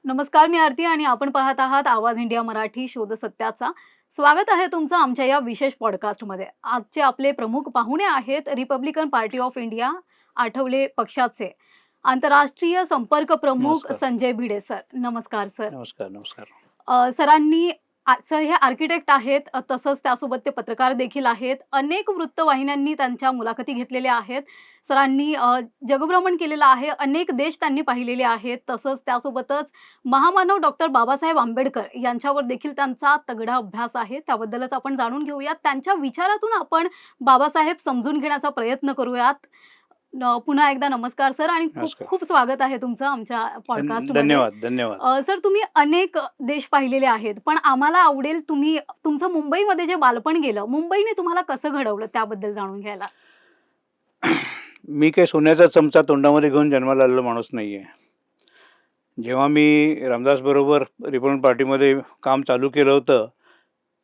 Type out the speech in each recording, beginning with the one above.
नमस्कार, मी आरती आणि आपण पाहत आहात आवाज इंडिया मराठी शोध सत्याचा. स्वागत आहे तुमचं आमच्या या विशेष पॉडकास्टमध्ये. आजचे आपले प्रमुख पाहुणे आहेत Republican party of India Athawale पक्षाचे आंतरराष्ट्रीय संपर्क प्रमुख नमस्कार. संजय भिडे सर. नमस्कार सर. नमस्कार, नमस्कार. सरांनी सर हे आर्किटेक्ट आहेत, तसंच त्यासोबत ते पत्रकार देखील आहेत. अनेक वृत्तवाहिन्यांनी त्यांच्या मुलाखती घेतलेल्या आहेत. सरांनी जगभ्रमण केलेलं आहे. अनेक देश त्यांनी पाहिलेले आहेत. तसंच त्यासोबतच महामानव डॉक्टर बाबासाहेब आंबेडकर यांच्यावर देखील त्यांचा तगडा अभ्यास आहे. त्याबद्दलच आपण जाणून घेऊयात. त्यांच्या विचारातून आपण बाबासाहेब समजून घेण्याचा प्रयत्न करूयात. पुन्हा एकदा नमस्कार सर आणि खूप नमस्कार. खूप स्वागत आहे तुमचं आमच्या पॉडकास्टमध्ये. धन्यवाद, धन्यवाद. सर तुम्ही अनेक देश पाहिलेले आहेत, पण आम्हाला आवडेल तुम्ही तुमचं मुंबईमध्ये जे बालपण गेलं, मुंबईने तुम्हाला कसं घडवलं त्याबद्दल जाणून घ्यायला. मी काही सोन्याचा चमचा तोंडामध्ये घेऊन जन्माला आलेलो माणूस नाहीये. जेव्हा मी रामदास बरोबर रिपब्लिकन पार्टीमध्ये काम चालू केलं होतं,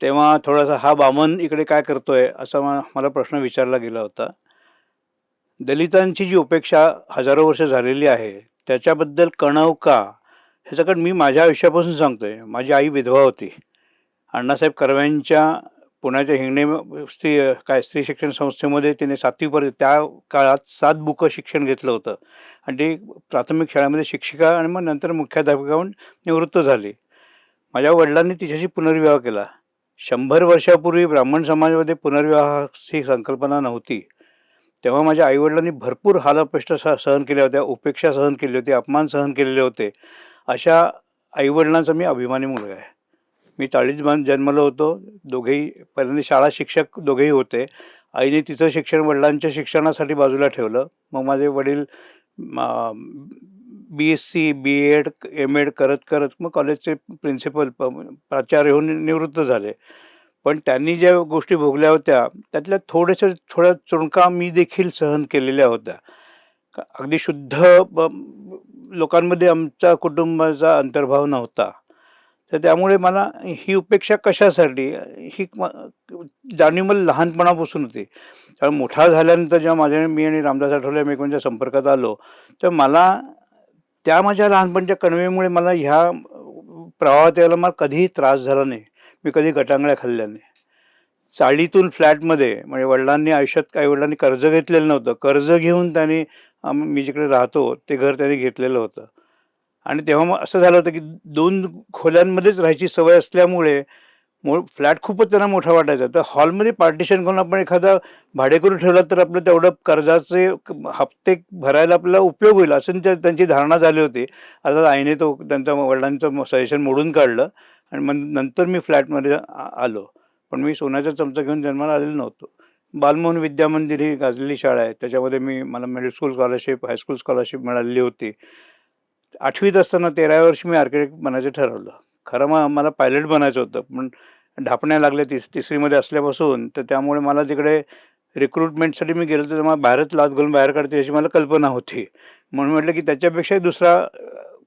तेव्हा थोडासा हा बामन इकडे काय करतोय असा मला प्रश्न विचारला गेला होता. दलितांची जी उपेक्षा हजारो वर्ष झालेली आहे त्याच्याबद्दल कणव का, ह्याच्याकडे मी माझ्या आयुष्यापासून सांगतोय. माझी आई विधवा होती. अण्णासाहेब कर्व्यांच्या पुण्याच्या हिंगणे स्त्री शिक्षण संस्थेमध्ये तिने 7वीपर्यंत त्या काळात 7 बुकं शिक्षण घेतलं होतं आणि ती प्राथमिक शाळेमध्ये शिक्षिका आणि मग नंतर मुख्याध्यापिका म्हणून निवृत्त झाली. माझ्या वडिलांनी तिच्याशी पुनर्विवाह केला. 100 वर्षापूर्वी ब्राह्मण समाजामध्ये पुनर्विवाहाची संकल्पना नव्हती. तेव्हा माझ्या आईवडिलांनी भरपूर हालअपेष्टा सहन केल्या होत्या, उपेक्षा सहन केली होती, अपमान सहन केलेले होते. अशा आईवडिलांचा मी अभिमानी मुलगा आहे. मी 40 जन्मलो होतो. दोघेही पहिल्यांदा शाळा शिक्षक दोघेही होते. आईने तिचं शिक्षण वडिलांच्या शिक्षणासाठी बाजूला ठेवलं. मग माझे वडील BSc, BEd, MEd करत करत मग कॉलेजचे प्रिन्सिपल प्राचार्य होऊन निवृत्त झाले. पण त्यांनी ज्या गोष्टी भोगल्या होत्या त्यातल्या थोड्या चुणका मी देखील सहन केलेल्या होत्या. अगदी शुद्ध लोकांमध्ये आमच्या कुटुंबाचा अंतर्भाव नव्हता. तर त्यामुळे मला ही उपेक्षा कशासाठी ही जाणीव मला लहानपणापासून होती. कारण मोठा झाल्यानंतर जेव्हा मी आणि रामदास आठवले एकमेकांच्या संपर्कात आलो तर मला त्या माझ्या लहानपणच्या कणवेमुळे मला ह्या प्रवाहात यायला मला कधीही त्रास झाला नाही. मी कधी गटांगळ्या खाल्ल्या नाही. चाळीतून फ्लॅटमध्ये म्हणजे वडिलांनी कर्ज घेतलेलं नव्हतं. कर्ज घेऊन त्यांनी मी जिकडे राहतो ते घर त्यांनी घेतलेलं होतं आणि तेव्हा मग असं झालं होतं की 2 खोल्यांमध्येच राहायची सवय असल्यामुळे फ्लॅट खूपच त्यांना मोठा वाटायचा. तर हॉलमध्ये पार्टिशन करून आपण एखादा भाडेकरू ठेवला तर आपलं तेवढं कर्जाचे हप्ते भरायला आपल्याला उपयोग होईल असं त्यांची धारणा झाली होती. अर्थात आईने तो त्यांच्या वडिलांचं सजेशन मोडून काढलं आणि मग नंतर मी फ्लॅटमध्ये आलो. पण मी सोन्याचा चमचा घेऊन जन्माला आलेलो नव्हतो. बालमोहन विद्या मंदिर ही गाजलेली शाळा आहे. त्याच्यामध्ये मला middle school scholarship, high school scholarship मिळालेली होती. 8वीत असताना 13व्या वर्षी मी आर्किटेक्ट बनायचं ठरवलं. खरं मग मला पायलट बनायचं होतं, पण ढापण्या लागल्या तिसरीमध्ये असल्यापासून. तर त्यामुळे मला तिकडे रिक्रुटमेंटसाठी मी गेलो तर मला बाहेरच लाच घालून बाहेर काढते अशी मला कल्पना होती. म्हणून म्हटलं की त्याच्यापेक्षाही दुसरा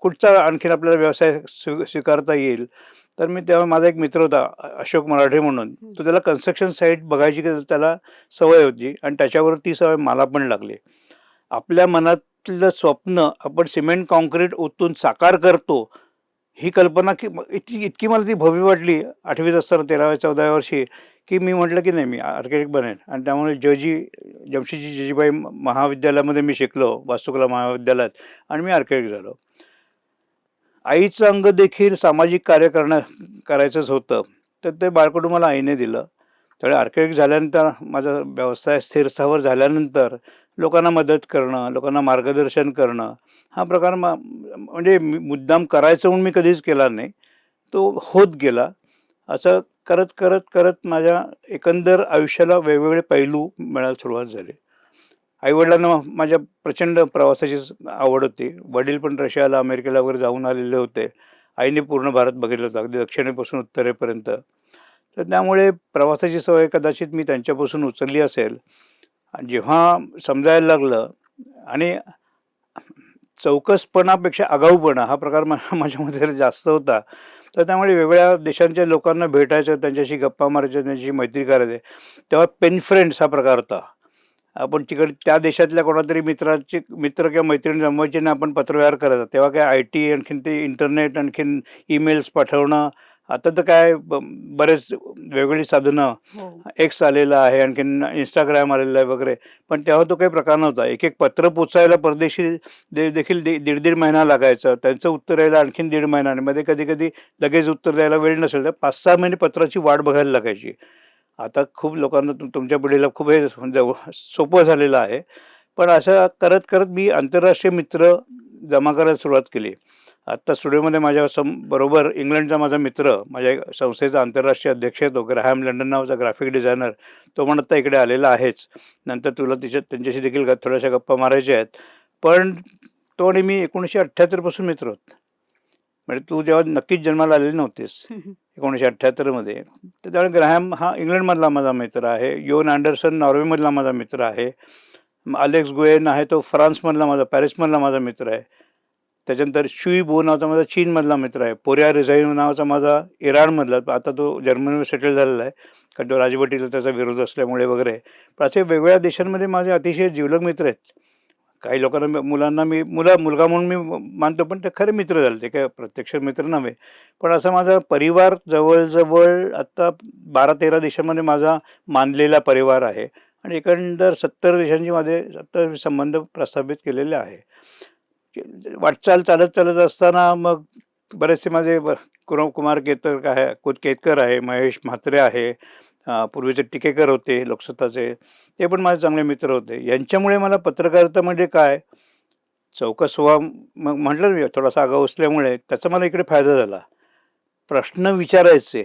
कुठचा आणखीन आपल्याला व्यवसाय स्वीकारता येईल. तर मी तेव्हा माझा एक मित्र होता अशोक मराठे म्हणून. तो त्याला कन्स्ट्रक्शन साईट बघायची त्याला सवय होती आणि त्याच्यावर ती सवय मला पण लागली. आपल्या मनातलं स्वप्न आपण सिमेंट कॉन्क्रीट ओतून साकार करतो ही कल्पना की इतकी मला ती भव्य वाटली 8वीत असताना 13व्या-14व्या वर्षी की मी म्हटलं की नाही मी आर्किटेक्ट बनेन. आणि त्यामुळे जमशेदजी जिजीबाई महाविद्यालयामध्ये मी शिकलो, वास्तुकला महाविद्यालयात, आणि मी आर्किटेक्ट झालो. आईचं अंग देखील सामाजिक कार्य करायचंच होतं. तर ते बाळकडून मला आईने दिलं. त्यामुळे आर्किटेक्ट झाल्यानंतर माझा व्यवसाय स्थिरस्थावर झाल्यानंतर लोकांना मदत करणं, लोकांना मार्गदर्शन करणं हा प्रकार म्हणजे मुद्दाम करायचं म्हणून मी कधीच केला नाही. तो होत गेला. असं करत करत करत माझ्या एकंदर आयुष्याला वेगवेगळे पैलू मिळायला सुरुवात झाली. आईवडिलांना माझ्या प्रचंड प्रवासाची आवड होती. वडील पण रशियाला, अमेरिकेला वगैरे जाऊन आलेले होते. आईने पूर्ण भारत बघितलं होतं, अगदी दक्षिणेपासून उत्तरेपर्यंत. तर त्यामुळे प्रवासाची सवय कदाचित मी त्यांच्यापासून उचलली असेल. जेव्हा समजायला लागलं आणि चौकसपणापेक्षा आगाऊपणा हा प्रकार माझ्यामध्ये जास्त होता. तर त्यामुळे वेगवेगळ्या देशांच्या लोकांना भेटायचं, त्यांच्याशी गप्पा मारायच्या, त्यांच्याशी मैत्री करायचे. तेव्हा पेन फ्रेंड्स हा प्रकार होता. आपण तिकडे त्या देशातल्या कोणातरी मित्र किंवा मैत्रिणी जमवायचे ना, आपण पत्रव्यवहार करायचा. तेव्हा काय IT, आणखीन ते इंटरनेट, आणखीन ईमेल्स पाठवणं. आता तर काय बरेच वेगवेगळी साधनं, हो. X आलेलं आहे, आणखीन Instagram आलेलं आहे वगैरे. पण तेव्हा तो काही प्रकार नव्हता. एक पत्र पोचायला परदेशी देखील दीड महिना लागायचा. त्यांचं उत्तर यायला आणखीन 1.5 महिना, आणि मध्ये कधी-कधी लगेच उत्तर द्यायला वेळ नसेल तर 5-6 महिने पत्राची वाट बघायला लागायची. आता खूप लोकांना तुमच्या पिढीला खूप हे सोपं झालेलं आहे. पण असं करत मी आंतरराष्ट्रीय मित्र जमा करायला सुरुवात केली. आत्ता स्टुडिओमध्ये माझ्या बरोबर इंग्लंडचा माझा मित्र, माझ्या संस्थेचा आंतरराष्ट्रीय अध्यक्ष आहे तो, ग्रॅहम लंडन नावाचा ग्राफिक डिझायनर. तो पण आत्ता इकडे आलेला आहेच. नंतर तुला त्यांच्याशी देखील थोड्याशा गप्पा मारायच्या आहेत. पण तो आणि मी 1978 पासून मित्र आहोत. म्हणजे तू जेव्हा नक्कीच जन्माला आलेली नव्हतीस 1978 मध्ये. तर त्यावेळी ग्रॅहम हा इंग्लंडमधला माझा मित्र आहे. योन अँडरसन नॉर्वेमधला माझा मित्र आहे. अलेक्स गुएन आहे तो फ्रान्समधला माझा, पॅरिसमधला माझा मित्र आहे. त्याच्यानंतर शुई बो नावाचा माझा चीनमधला मित्र आहे. पोरिया रिझाईन नावाचा माझा इराणमधला, आता तो जर्मनीवर सेटल झालेला आहे, कारण तो राजवटीला त्याचा विरोध असल्यामुळे वगैरे. पण असे वेगवेगळ्या देशांमध्ये माझे अतिशय जिवलग मित्र आहेत. काही लोकांना, मुलांना मी मुलगा म्हणून मी मानतो, पण ते खरे मित्र झाले, ते काय प्रत्यक्ष मित्र नव्हे. पण असा माझा परिवार जवळजवळ आता 12-13 देशांमध्ये माझा मानलेला परिवार आहे, आणि एकंदर 70 देशांशी माझे आता संबंध प्रस्थापित केलेले आहे. वाटचाल चालत असताना मग बरेचसे माझे कुमार केतकर आहे, महेश म्हात्रे आहे, पूर्वीचे टिकेकर होते लोकसत्ताचे, ते पण माझे चांगले मित्र होते. यांच्यामुळे मला पत्रकारिता म्हणजे काय, चौकसवा मग म्हटलं मी थोडासा आगाऊ असल्यामुळे त्याचा मला इकडे फायदा झाला. प्रश्न विचारायचे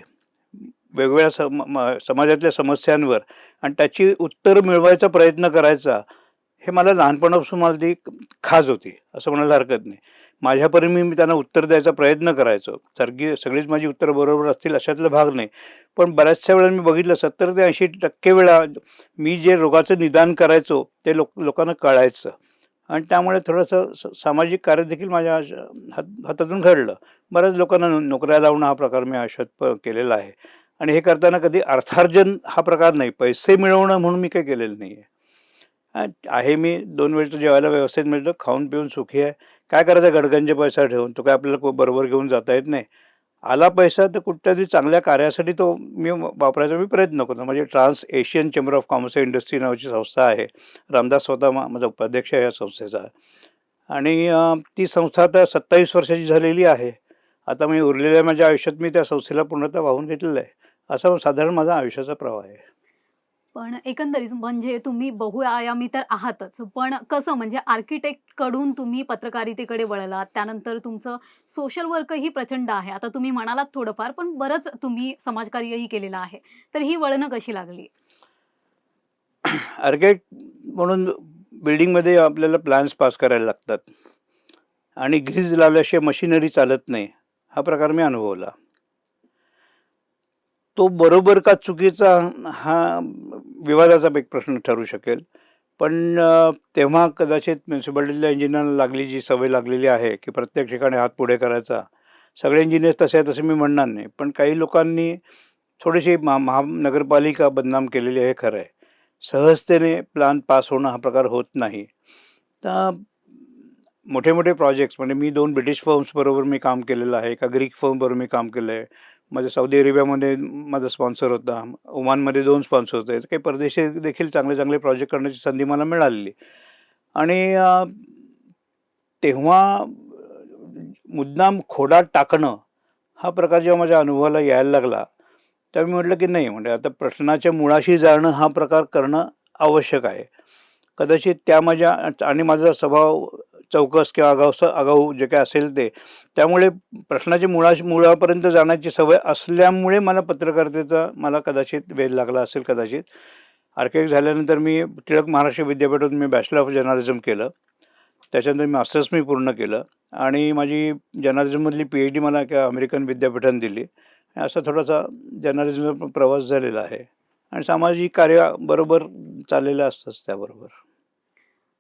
वेगवेगळ्या समाजातल्या समस्यांवर, आणि त्याची उत्तर मिळवायचा प्रयत्न करायचा, हे मला लहानपणापासून मला ती खाज होती असं म्हणायला हरकत नाही. माझ्यापर्यंत मी त्यांना उत्तर द्यायचा प्रयत्न करायचो. सगळीच माझी उत्तरं बरोबर असतील अशातला भाग नाही. पण बऱ्याचशा वेळा मी बघितलं 70 ते 80% वेळा मी जे रोगाचं निदान करायचो ते लोकांना कळायचं, आणि त्यामुळे थोडंसं सामाजिक कार्य देखील माझ्या हातातून घडलं. बऱ्याच लोकांना नोकऱ्या लावणं हा प्रकार मी आयुष्यात केलेला आहे. आणि हे करताना कधी अर्थार्जन हा प्रकार नाही, पैसे मिळवणं म्हणून मी काही केलेलं नाही आहे. मी 2 वेळचं जेवायला व्यवस्थित मिळतं, खाऊन पिऊन सुखी आहे. काय करायचं गडगंज पैसा ठेवून, तो काय आपल्याला बरोबर घेऊन जाता येत नाही. आला पैसा तर कुठल्यातरी चांगल्या कार्यासाठी तो मी वापरायचा प्रयत्न करतो. म्हणजे trans Asian chamber of commerce and industry नावाची संस्था आहे. रामदास स्वतः माझा उपाध्यक्ष आहे या संस्थेचा, आणि ती संस्था आता 27 वर्षाची झालेली आहे. आता मी उरलेल्या माझ्या आयुष्यात मी त्या संस्थेला पूर्णतः वाहून घेतलेलं आहे. असा साधारण माझा आयुष्याचा प्रवाह आहे. पण एकंदरीत म्हणजे तुम्ही बहुआयामी तर आहातच. पण कसं म्हणजे आर्किटेक्टकडून तुम्ही पत्रकारितेकडे वळलात. त्यानंतर तुमचं सोशल वर्कही प्रचंड आहे. आता तुम्ही म्हणालात थोडंफार, पण बरंच तुम्ही समाजकार्यही केलेलं आहे. तर ही वळणं कशी लागली? आर्किटेक्ट म्हणून बिल्डिंगमध्ये आपल्याला प्लॅन्स पास करायला लागतात, आणि ग्रीज लावल्याशिवाय मशिनरी चालत नाही, हा प्रकार मी अनुभवला. तो बरोबर का चुकीचा हा विवादाचा एक प्रश्न ठरू शकेल. पण तेव्हा कदाचित म्युन्सिपाल्टीतल्या इंजिनियरला लागली जी सवय लागलेली आहे की प्रत्येक ठिकाणी हात पुढे करायचा, सगळे इंजिनियर तसे आहेत असं मी म्हणणार नाही, पण काही लोकांनी थोडीशी महानगरपालिका बदनाम केलेली आहे, खरं आहे. सहजतेने प्लॅन पास होणं हा प्रकार होत नाही. तर मोठे मोठे प्रोजेक्ट्स, म्हणजे मी 2 ब्रिटिश फर्म्सबरोबर मी काम केलेलं आहे, एका ग्रीक फर्मबरोबर मी काम केलं आहे. माझ्या सौदी अरेबियामध्ये माझा स्पॉन्सर होता, ओमानमध्ये 2 स्पॉन्सर होते. काही परदेशी देखील चांगले चांगले प्रोजेक्ट करण्याची संधी मला मिळालेली. आणि तेव्हा मुद्दाम खोडात टाकणं हा प्रकार जेव्हा माझ्या अनुभवाला यायला लागला, तेव्हा मी म्हटलं की नाही, म्हणजे आता प्रश्नाच्या मुळाशी जाणं हा प्रकार करणं आवश्यक आहे. कदाचित त्या माझ्या आणि माझा स्वभाव चौकस किंवा आगाऊ जे काय असेल ते, त्यामुळे प्रश्नाच्या मुळापर्यंत जाण्याची सवय असल्यामुळे मला पत्रकारितेचा मला कदाचित वेध लागला असेल कदाचित. आर्किटेक्ट झाल्यानंतर मी टिळक महाराष्ट्र विद्यापीठातून मी बॅचलर ऑफ जर्नलिझम केलं. त्याच्यानंतर मास्टर्स मी पूर्ण केलं, आणि माझी जर्नलिझममधली PhD मला एका अमेरिकन विद्यापीठाने दिली. असा थोडासा जर्नलिझमचा प्रवास झालेला आहे, आणि सामाजिक कार्य बरोबर चाललेलं असतंच त्याबरोबर.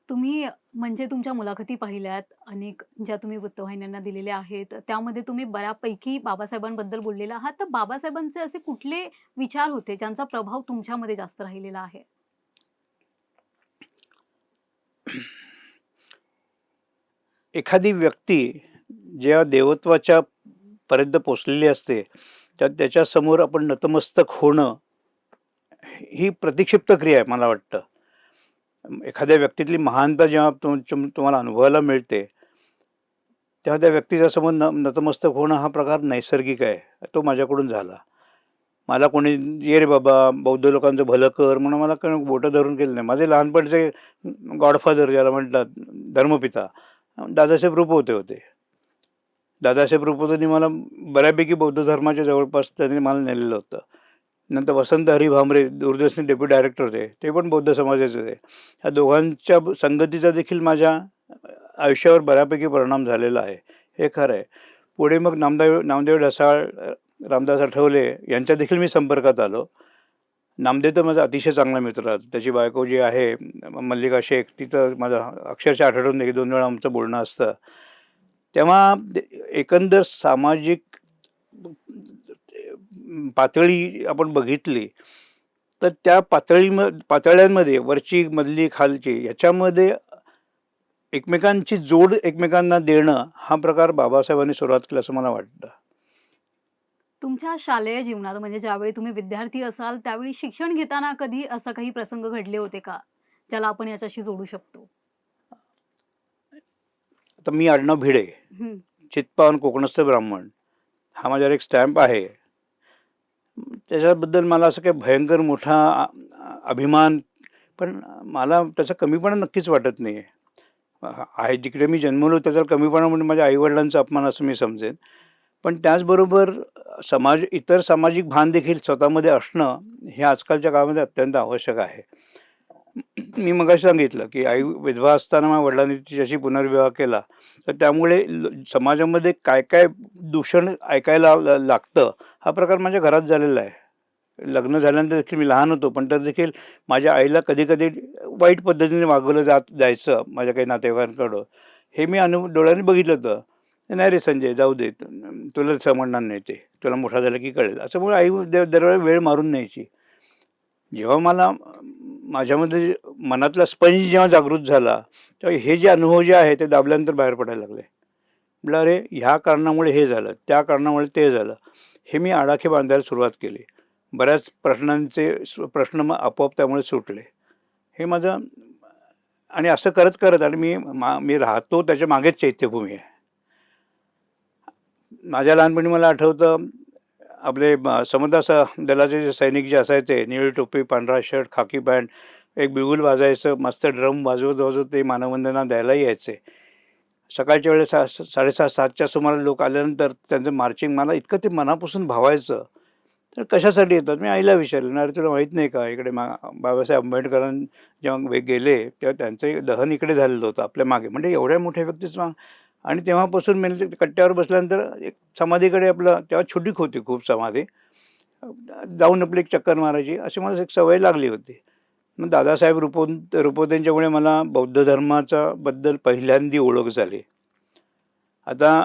तुम्ही म्हणजे तुमच्या मुलाखती पाहिल्यात, अनेक ज्या तुम्ही वृत्तवाहिन्यांना दिलेल्या आहेत, त्यामध्ये तुम्ही बऱ्यापैकी बाबासाहेबांबद्दल बोललेला आहात. तर बाबासाहेबांचे असे कुठले विचार होते, ज्यांचा प्रभाव तुमच्यामध्ये जास्त राहिलेला आहे? एखादी व्यक्ती जेव्हा देवत्वाच्या पर्यंत पोचलेली असते, तर त्याच्यासमोर आपण नतमस्तक होणं, ही प्रतिक्षिप्त क्रिया आहे मला वाटतं. एखाद्या व्यक्तीतली महानता जेव्हा तुम्हाला अनुभवायला मिळते, तेव्हा त्या व्यक्तीच्या समोर नतमस्तक होणं हा प्रकार नैसर्गिक आहे. तो माझ्याकडून झाला. मला कोणी "ये रे बाबा, बौद्ध लोकांचं भलं कर" म्हणून मला कोणी बोटं धरून केलं नाही. माझे लहानपणीचे गॉडफादर ज्याला म्हणतात, धर्मपिता, दादासाहेब रुपवते होते. दादासाहेब रुपवतेंनी मला बऱ्यापैकी बौद्ध धर्माच्या जवळपास त्यांनी मला नेलेलं होतं. नंतर वसंत हरी भामरे दूरदर्शन डेप्युटी डायरेक्टर होते, ते पण बौद्ध समाजाचे होते. या दोघांच्या संगतीचा देखील माझ्या आयुष्यावर बऱ्यापैकी परिणाम झालेला आहे, हे खरं आहे. पुढे मग नामदेव ढसाळ, रामदास आठवले यांच्या देखील मी संपर्कात आलो. नामदेव तर माझा अतिशय चांगला मित्र आहे. त्याची बायको जी आहे मल्लिका शेख, ती तर माझा अक्षरशः आठवड्यातून 1-2 वेळा आमचं बोलणं असतं. तेव्हा एकंदर सामाजिक पातळी आपण बघितली, तर त्या पातळ्यांमध्ये वरची, मधली, खालची ह्याच्यामध्ये एकमेकांची जोड एकमेकांना देणं हा प्रकार बाबासाहेबांनी सुरुवात केला असं मला वाटतं. तुमच्या शालेय जीवनात म्हणजे ज्यावेळी तुम्ही विद्यार्थी असाल, त्यावेळी शिक्षण घेताना कधी असा काही प्रसंग घडले होते का? ज्याला आपण याच्याशी जोडू शकतो? आता मी आडनाव भिडे, हं. चित्पावन कोकणस्थ ब्राह्मण, हा माझ्यावर एक स्टॅम्प आहे. त्याच्याबद्दल मला असं काही भयंकर मोठा अभिमान, पण मला त्याचा कमीपणा नक्कीच वाटत नाही आहे. आहे जिकडे मी जन्मलो त्याचा कमीपणा म्हणजे माझ्या आईवडिलांचा अपमान असं मी समजेन. पण त्याचबरोबर इतर सामाजिक भान देखील स्वतःमध्ये असणं हे आजकालच्या काळामध्ये अत्यंत आवश्यक आहे. मी मगाशी सांगितलं की आई विधवा असताना माझ्या वडिलांनी तिच्याशी पुनर्विवाह केला, तर त्यामुळे समाजामध्ये काय काय दूषण ऐकायला लागतं हा प्रकार माझ्या घरात झालेला आहे. लग्न झाल्यानंतर देखील मी लहान होतो, पण तर देखील माझ्या आईला कधी कधी वाईट पद्धतीने वागवलं जायचं माझ्या काही नातेवाईकांकडं. हे मी डोळ्यांनी बघितलं होतं. "नाही रे संजय, जाऊ दे, तुला समजणार नाही, ते तुला मोठा झाला की कळेल" असंमुळे आई दरवेळी वेळ मारून न्यायची. जेव्हा मला माझ्यामध्ये मनातला स्पंज जेव्हा जागृत झाला, तेव्हा हे जे अनुभव जे आहे ते दाबल्यानंतर बाहेर पडायला लागले. म्हटलं अरे ह्या कारणामुळे हे झालं, त्या कारणामुळे ते झालं. हे मी आडाखे बांधायला सुरुवात केली. बऱ्याच प्रश्न मग आपोआप त्यामुळे सुटले. हे माझं, आणि असं करत करत, आणि मी राहतो त्याच्या मागेच चैत्यभूमी आहे. माझ्या लहानपणी मला आठवतं, आपले समता दलाचे जे सैनिक जे असायचे, निळी टोपी, पांढरा शर्ट, खाकी पॅन्ट, एक बिगुल वाजायचं, मस्त ड्रम वाजवत वाजवत ते मानवंदना द्यायला यायचे. सकाळच्या वेळेस 6:30-7च्या सुमारास लोक आल्यानंतर त्यांचं मार्चिंग मला इतकं ते मनापासून भावायचं. तर कशासाठी येतात? मी आईला विचारलं, "अरे तुला माहीत नाही का, इकडे बाबासाहेब आंबेडकरांनी जेव्हा गेले तेव्हा त्यांचं दहन इकडे झालेलं होतं आपल्या मागे." म्हणजे एवढ्या मोठ्या व्यक्तीचं. आणि तेव्हापासून मी कट्ट्यावर बसल्यानंतर एक समाधीकडे, आपलं तेव्हा छोटी होती खूप समाधी, जाऊन आपली एक चक्कर मारायची, अशी मला एक सवय लागली होती. मग दादासाहेब रुपवतेंच्यामुळे मला बौद्ध धर्माचा बद्दल पहिल्यांदी ओळख झाली. आता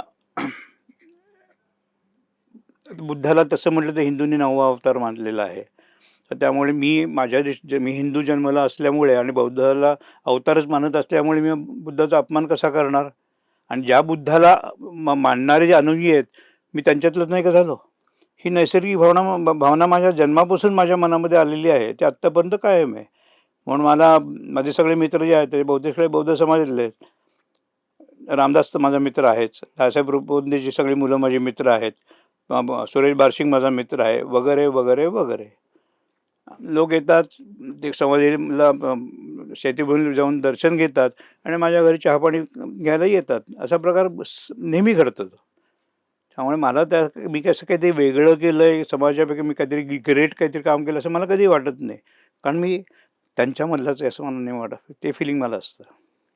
बुद्धाला तसं म्हटलं तर हिंदूंनी 9वा अवतार मानलेला आहे. तर त्यामुळे मी हिंदू जन्मला असल्यामुळे आणि बौद्धाला अवतारच मानत असल्यामुळे मी बुद्धाचा अपमान कसा करणार? आणि ज्या बुद्धाला मानणारे जे अनुयायी आहेत, मी त्यांच्यातलंच नाही का झालो? ही नैसर्गिक भावना माझ्या जन्मापासून माझ्या मनामध्ये आलेली आहे, ते आत्तापर्यंत कायम आहे. म्हणून माझे सगळे मित्र जे आहेत ते सगळे बौद्ध समाजातले आहेत. रामदास तर माझा मित्र आहेच, दादासाहेब रुपवतेंची सगळी मुलं माझे मित्र आहेत, सुरेश बारशिंग माझा मित्र आहे, वगैरे वगैरे वगैरे. लोक येतात, ते समाधीला शेतीभूमीला जाऊन दर्शन घेतात आणि माझ्या घरी चहापाणी घ्यायला येतात. असा प्रकार नेहमी घडतो. त्यामुळे मला मी कसं काहीतरी वेगळं केलं आहे समाजापैकी, मी काहीतरी ग्रेट काहीतरी काम केलं असं मला कधी वाटत नाही. कारण मी त्यांच्यामधलाच आहे असं मला नाही वाटत. ते फिलिंग मला असतं.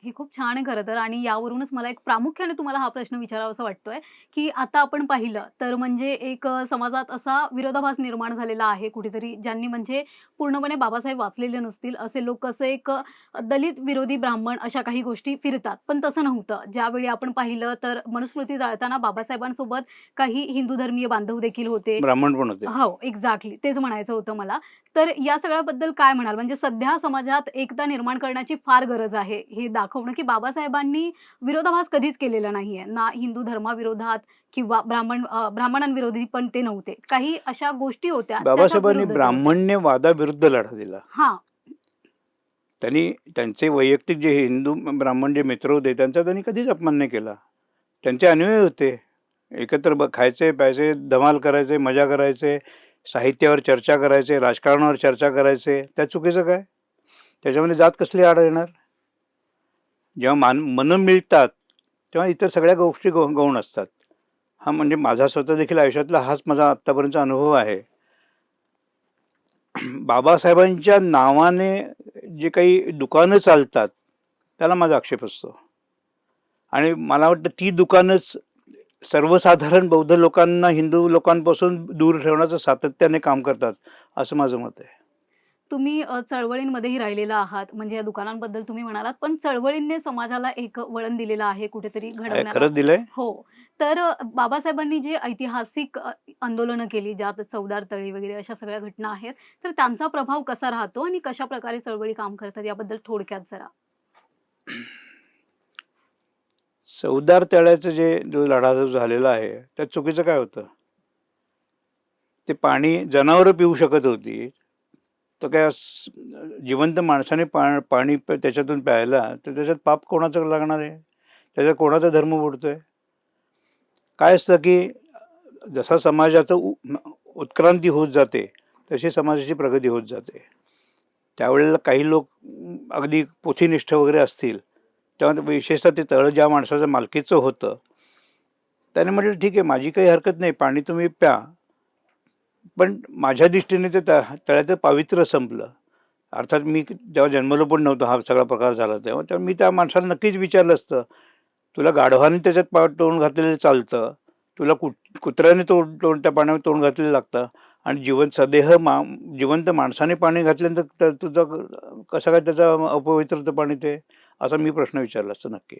हे खूप छान आहे खरं तर आणि यावरूनच मला एक प्रामुख्याने तुम्हाला हा प्रश्न विचारावासा वाटतोय, की आता आपण पाहिलं तर म्हणजे एक समाजात असा विरोधाभास निर्माण झालेला आहे कुठेतरी ज्यांनी म्हणजे पूर्णपणे बाबासाहेब वाचलेले नसतील असे लोक असं एक दलित विरोधी ब्राह्मण अशा काही गोष्टी फिरतात. पण तसं नव्हतं. ज्यावेळी आपण पाहिलं तर मनुस्मृती जाळताना बाबासाहेबांसोबत काही हिंदू धर्मीय बांधव देखील होते. ब्राह्मण पण होते. हो, एक्झॅक्टली तेच म्हणायचं होतं मला. तर या सगळ्याबद्दल काय म्हणाल? म्हणजे सध्या समाजात एकता निर्माण करण्याची फार गरज आहे. हे दाखवणं, की बाबासाहेबांनी विरोधाभास कधीच केलेला नाहीये. ना हिंदू धर्माविरोधात किंवा ब्राह्मणांविरोधी पण ते नव्हते. काही अशा गोष्टी होत्या त्याच्या बाबासाहेबांनी विरुद्ध ते होते. ब्राह्मण्यवादाविरुद्ध लढा दिला. हां, त्यांनी त्यांचे वैयक्तिक जे हिंदू ब्राह्मण जे मित्र होते त्यांचा त्यांनी कधीच अपमान नाही केला. त्यांचे अनुयायी होते. एकत्र खायचे, प्यायचे, धमाल करायचे, मजा करायचे, साहित्यावर चर्चा करायचे, राजकारणावर चर्चा करायचे. त्यात चुकीचं काय? त्याच्यामध्ये जात कसली आड येणार? जेव्हा मनं मिळतात तेव्हा इतर सगळ्या गोष्टी गौण असतात. हा म्हणजे माझा स्वतः देखील आयुष्यातला हाच माझा आत्तापर्यंतचा अनुभव आहे. बाबासाहेबांच्या नावाने जे काही दुकानं चालतात त्याला माझा आक्षेप असतो. आणि मला वाटतं ती दुकानच सर्वसाधारण बौद्ध लोकांना हिंदू लोकांपासून दूर ठेवण्याचं सातत्याने काम करतात, असं माझं मत आहे. तुम्ही चळवळींमध्येही राहिलेला आहात. म्हणजे या दुकानांबद्दल तुम्ही म्हणालात, पण चळवळींनी समाजाला एक वळण दिलेलं आहे कुठेतरी घडवण्याला. खरंच दिलंय. हो. तर बाबासाहेबांनी जे ऐतिहासिक आंदोलनं केली, ज्यात चौदार तळी वगैरे अशा सगळ्या घटना आहेत, तर त्यांचा प्रभाव कसा राहतो आणि कशाप्रकारे चळवळी काम करतात याबद्दल थोडक्यात जरा? चवदार तळ्याचं जो लढा जो झालेला आहे त्यात चुकीचं काय होतं? ते पाणी जनावरं पिऊ शकत होती. तर काय जिवंत माणसाने पाणी त्याच्यातून प्यायला तर त्याच्यात पाप कोणाचं लागणार आहे? त्याच्यात कोणाचा धर्म बुडतोय? काय असतं की जसा समाजाचं उत्क्रांती होत जाते तशी समाजाची प्रगती होत जाते. त्यावेळेला काही लोक अगदी पोथीनिष्ठ वगैरे असतील तेव्हा विशेषतः ते तळं ज्या माणसाच्या मालकीचं होतं त्याने म्हटलं ठीक आहे, माझी काही हरकत नाही, पाणी तुम्ही प्या, पण माझ्या दृष्टीने ते तळ्याचं पावित्र्य संपलं. अर्थात मी जेव्हा जन्मलो पण नव्हतं हा सगळा प्रकार झाला तेव्हा मी त्या माणसाला नक्कीच विचारलं असतं, तुला गाढवाने त्याच्यात तोंड घातलेलं चालतं, तुला कुत्र्याने तोंड त्या पाण्यावर तोंड घातलेलं लागतं आणि जिवंत माणसाने पाणी घातल्यानंतर तुझं कसं काय त्याचं अपवित्रतं पाणी ते, असा मी प्रश्न विचारला असतं नक्की.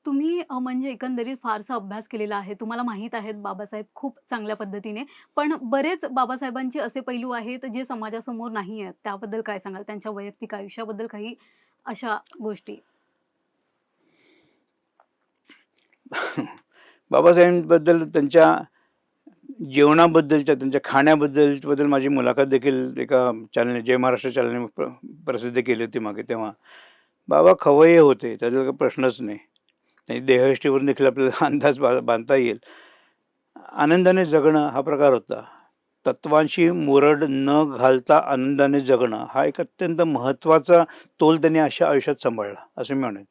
तुम्ही म्हणजे एकंदरीत फारसा अभ्यास केलेला आहे. तुम्हाला माहीत आहेत बाबासाहेब खूप चांगल्या पद्धतीने. पण बरेच बाबासाहेबांचे असे पैलू आहेत जे समाजासमोर नाही आहेत. त्याबद्दल काय सांगाल? त्यांच्या वैयक्तिक आयुष्याबद्दल काही अशा गोष्टी? बाबासाहेबांबद्दल त्यांच्या जेवणाबद्दलच्या त्यांच्या खाण्याबद्दल माझी मुलाखत देखील एका चॅनल जय महाराष्ट्र चॅनलने प्रसिद्ध केली होती मागे. तेव्हा बाबा खवय्ये होते, त्याचा काही प्रश्नच नाही. आणि देहयष्टीवरून देखील आपल्याला अंदाज बांधता येईल. आनंदाने जगणं हा प्रकार होता. तत्वांशी मुरड न घालता आनंदाने जगणं हा एक अत्यंत महत्त्वाचा तोल त्यांनी अशा आयुष्यात सांभाळला असं मी म्हणेन.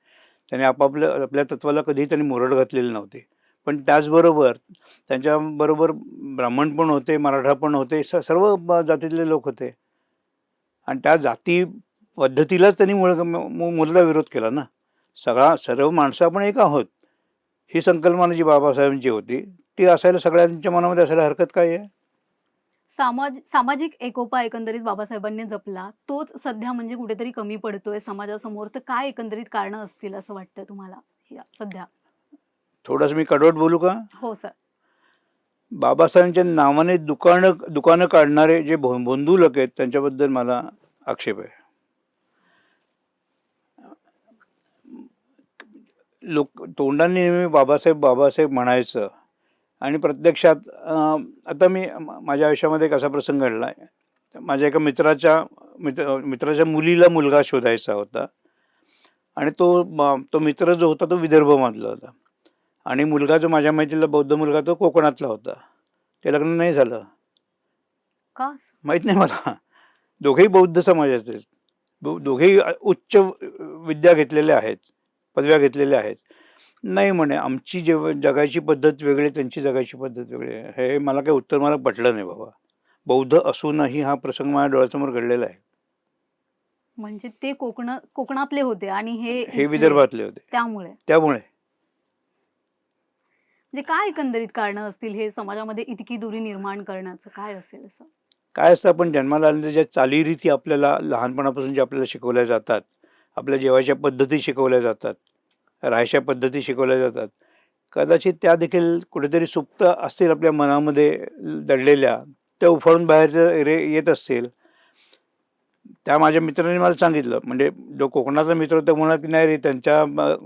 त्याने आपल्या तत्वाला कधीही त्यांनी मुरड घातलेली नव्हती. पण त्याचबरोबर त्यांच्याबरोबर ब्राह्मण पण होते, मराठा पण होते, सर्व जातीतले लोक होते. आणि त्या जाती पद्धतीलाच त्यांनी मूलतः विरोध केला ना. सर्व माणसं आपण एक आहोत ही संकल्पना जी बाबासाहेबांची होती ती असायला सगळ्यांच्या मनामध्ये असायला हरकत काय आहे? सामाजिक एकोपा एकंदरीत बाबासाहेबांनी जपला. तोच सध्या म्हणजे कुठेतरी कमी पडतोय समाजासमोर. तर काय एकंदरीत कारणं असतील असं वाटतं तुम्हाला सध्या? थोडंसं मी कडवट बोलू का? हो सर. बाबासाहेबांच्या नावाने दुकानं काढणारे जे भोंदू लोक आहेत त्यांच्याबद्दल मला आक्षेप आहे. लोक तोंडाने नेहमी बाबासाहेब बाबासाहेब म्हणायचं आणि प्रत्यक्षात आता माझ्या आयुष्यामध्ये एक असा प्रसंग घडला आहे. माझ्या एका मित्राच्या मुलीला मुलगा शोधायचा होता आणि तो मित्र जो होता तो विदर्भमधला होता आणि मुलगा जो माझ्या माहितीला बौद्ध मुलगा तो कोकणातला होता. ते लग्न नाही झालं. का? माहीत नाही मला. दोघेही बौद्ध समाजाचे आहेत. दोघेही उच्च विद्या घेतलेल्या आहेत, पदव्या घेतलेल्या आहेत. नाही म्हणे आमची जगायची पद्धत वेगळी, त्यांची जगायची पद्धत वेगळी आहे. हे मला मला पटलं नाही बाबा. बौद्ध असूनही हा प्रसंग माझ्या डोळ्यासमोर घडलेला आहे. म्हणजे ते कोकणातले होते आणि हे हे इथले, विदर्भातले होते. त्यामुळे. त्यामुळे म्हणजे काय एकंदरीत कारणं असतील हे समाजामध्ये इतकी दुरी निर्माण करण्याचं, काय असेल असं? काय असतं, आपण जन्माला आल्यानंतर ज्या चालीरीती आपल्याला लहानपणापासून ज्या आपल्याला शिकवल्या जातात, आपल्या जेवायच्या पद्धती शिकवल्या जातात, राहायच्या पद्धती शिकवल्या जातात, कदाचित त्या देखील कुठेतरी सुप्त असतील आपल्या मनामध्ये दडलेल्या, त्या उफाळून बाहेर येत असतील. त्या माझ्या मित्राने मला सांगितलं, म्हणजे जो कोकणाचा मित्र होता, म्हणला की नाही रे, त्यांच्या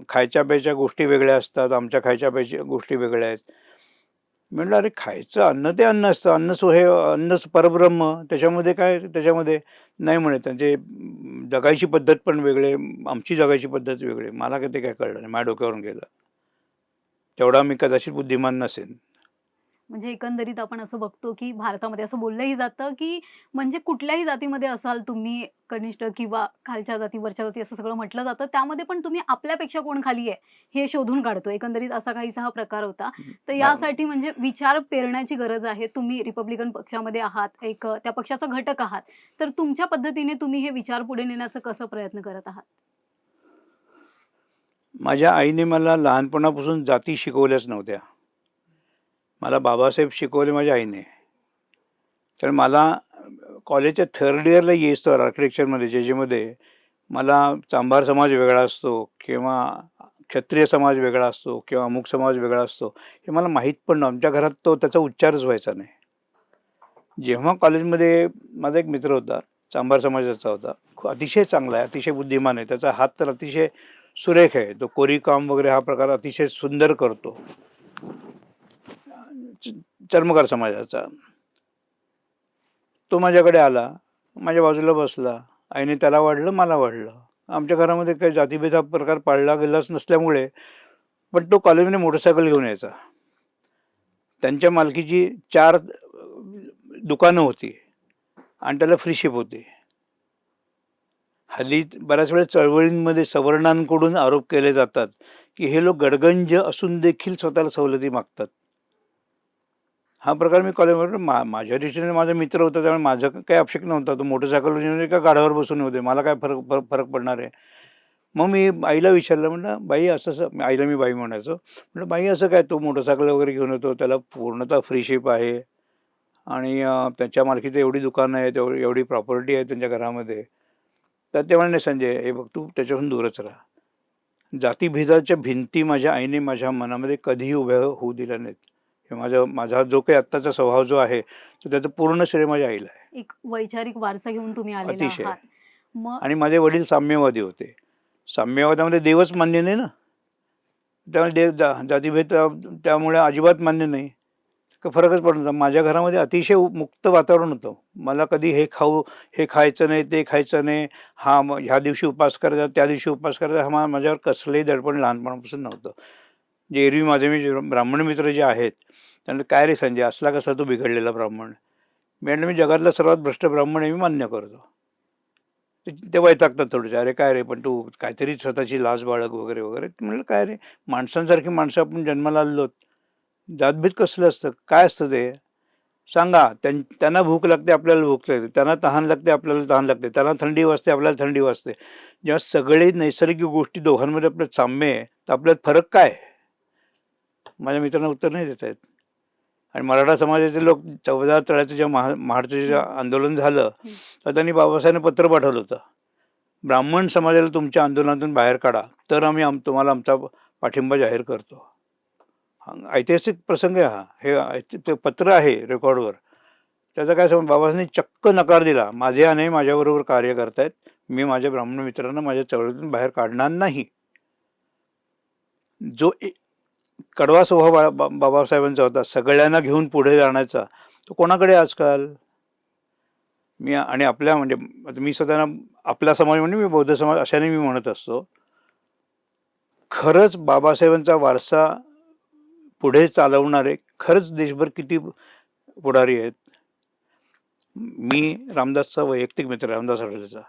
खायच्या प्यायच्या गोष्टी वेगळ्या असतात, आमच्या खायच्या प्यायच्या गोष्टी वेगळ्या आहेत. म्हटलं अरे, खायचं अन्न ते अन्न असतं, हे अन्न परब्रह्म, त्याच्यामध्ये काय, त्याच्यामध्ये नाही म्हणे त्यांचे जगायची पद्धत पण वेगळे, आमची जगायची पद्धत वेगळी. मला काय ते काय कळलं नाही, माझ्या डोक्यावरून गेलं. तेवढा मी कदाचित बुद्धिमान नसेन. म्हणजे एकंदरीत आपण असं बघतो, की भारतामध्ये असं बोललंही जातं, की म्हणजे कुठल्याही जातीमध्ये असाल तुम्ही, कनिष्ठ किंवा खालच्या जाती, वरच्या जाती असं सगळं म्हटलं जातं. त्यामध्ये पण तुम्ही आपल्यापेक्षा कोण खाली आहे, हे शोधून काढतो. एकंदरीत असा काहीसा हा प्रकार होता. तर यासाठी म्हणजे विचार पेरण्याची गरज आहे. तुम्ही रिपब्लिकन पक्षामध्ये आहात, त्या पक्षाचा घटक आहात. तर तुमच्या पद्धतीने तुम्ही हे विचार पुढे नेण्याचा कसं प्रयत्न करत आहात? माझ्या आईने मला लहानपणापासून जाती शिकवल्याच नव्हत्या. मला बाबासाहेब शिकवले माझ्या आईने. तर मला कॉलेजच्या थर्ड इयरला येईस्तोवर आर्किटेक्चरमध्ये, ज्याच्यामध्ये मला चांभार समाज वेगळा असतो किंवा क्षत्रिय समाज वेगळा असतो किंवा अमुक समाज वेगळा असतो, हे मला माहीत पण नव्हतं. आमच्या घरात त्याचा उच्चारच व्हायचा नाही. जेव्हा कॉलेजमध्ये माझा एक मित्र होता, चांभार समाजाचा होता, अतिशय चांगला आहे, अतिशय बुद्धिमान आहे, त्याचा हात तर अतिशय सुरेख आहे, तो कोरीवकाम वगैरे हा प्रकार अतिशय सुंदर करतो, चर्मकार समाजाचा. तो माझ्याकडे आला, माझ्या बाजूला बसला. आईने त्याला वाढलं, मला वाढलं. आमच्या घरामध्ये काही जातीभेद हा प्रकार पाळला गेलाच नसल्यामुळे, पण तो कॉलेजमध्ये मोटरसायकल घेऊन यायचा. त्यांच्या मालकीची 4 दुकानं होती आणि त्याला फ्रीशिप होती. हल्ली बऱ्याच वेळा चळवळींमध्ये सवर्णांकडून आरोप केले जातात, की हे लोक गडगंज असून देखील स्वतःला सवलती मागतात. हा प्रकार मी कॉलेजमध्ये माझ्या दृष्टीने माझा मित्र होता, त्यामुळे माझं काही अपेक्षा नव्हता. तो मोटरसायकलवर येऊन एका गाड्यावर बसून होते, मला काय फरक पडणार आहे. मग मी आईला विचारलं, म्हटलं बाई असं आईला मी बाई म्हणायचो. म्हटलं बाई असं काय, तो मोटरसायकल वगैरे घेऊन येतो, त्याला पूर्णतः फ्रीशिप आहे आणि त्यांच्या मालकीचं एवढी दुकानं आहेत, एवढी प्रॉपर्टी आहे त्यांच्या घरामध्ये. तर ते म्हणाले, संजय हे बघ, तू त्याच्यापासून दूरच राहा. जातीभेदाच्या भिंती माझ्या आईने माझ्या मनामध्ये कधीही उभ्या होऊ दिल्या नाहीत. माझा जो काही आत्ताचा स्वभाव जो आहे, तो त्याचं पूर्ण श्रेय माझ्या आईला आहे. एक वैचारिक वारसा घेऊन तुम्ही आलेला अतिशय. आहात. मग आणि माझे वडील साम्यवादी होते. साम्यवादामध्ये देवच मान्य नाही ना, त्यामुळे जातीभेद त्यामुळे अजिबात मान्य नाही. फरकच पडत नव्हता. माझ्या घरामध्ये अतिशय मुक्त वातावरण होतं. मला कधी हे खायचं नाही, ते खायचं नाही, मग ह्या दिवशी उपवास करायचा, त्या दिवशी उपवास करायचा, माझ्यावर कसलंही दडपण लहानपणापासून नव्हतं. जे एरवी माझे ब्राह्मण मित्र जे आहेत, त्यांना काय रे संजय, असला कसा तू बिघडलेला ब्राह्मण. मी जगातला सर्वात भ्रष्ट ब्राह्मण आहे, मी मान्य करतो. ते वैतागतात थोडेसे, अरे काय रे, पण तू काहीतरी स्वतःची लाज बाळग वगैरे वगैरे. म्हणलं काय रे, माणसांसारखी माणसं आपण जन्माला आलेलो, जातभेद कसलं असतं, काय असतं ते सांगा. त्यांना भूक लागते, आपल्याला भूक लागते, त्यांना तहान लागते, आपल्याला तहान लागते, त्यांना थंडी वाजते, आपल्याला थंडी वाजते. जेव्हा सगळे नैसर्गिक गोष्टी दोघांमध्ये आपलं साम्य आहे, तर आपल्यात फरक काय? माझ्या मित्रांना उत्तर नाही देता येत. आणि मराठा समाजाचे लोक 14 तळ्याचं जेव्हा महाडचं आंदोलन झालं, तर त्यांनी बाबासाहेबांना पत्र पाठवलं होतं, ब्राह्मण समाजाला तुमच्या आंदोलनातून बाहेर काढा, तर आम्ही तुम्हाला आमचा पाठिंबा जाहीर करतो. ऐतिहासिक प्रसंग आहे हा. ते पत्र आहे रेकॉर्डवर. त्याचा काय समज, बाबासाहेबांनी चक्क नकार दिला, माझे अने माझ्याबरोबर कार्य करतायत, मी माझ्या ब्राह्मण मित्रांना माझ्या चळवळीतून बाहेर काढणार नाही. जो कडवा स्वभाव बाबासाहेबांचा होता, सगळ्यांना घेऊन पुढे जाण्याचा, तो कोणाकडे आजकाल. मी आणि आपल्या म्हणजे मी स्वतःला आपला समाज म्हणजे मी बौद्ध समाज अशाने मी म्हणत असतो. खरंच बाबासाहेबांचा वारसा पुढे चालवणारे खरंच देशभर किती पुढारी आहेत. मी रामदासचा वैयक्तिक मित्र, रामदास आठवलेचा.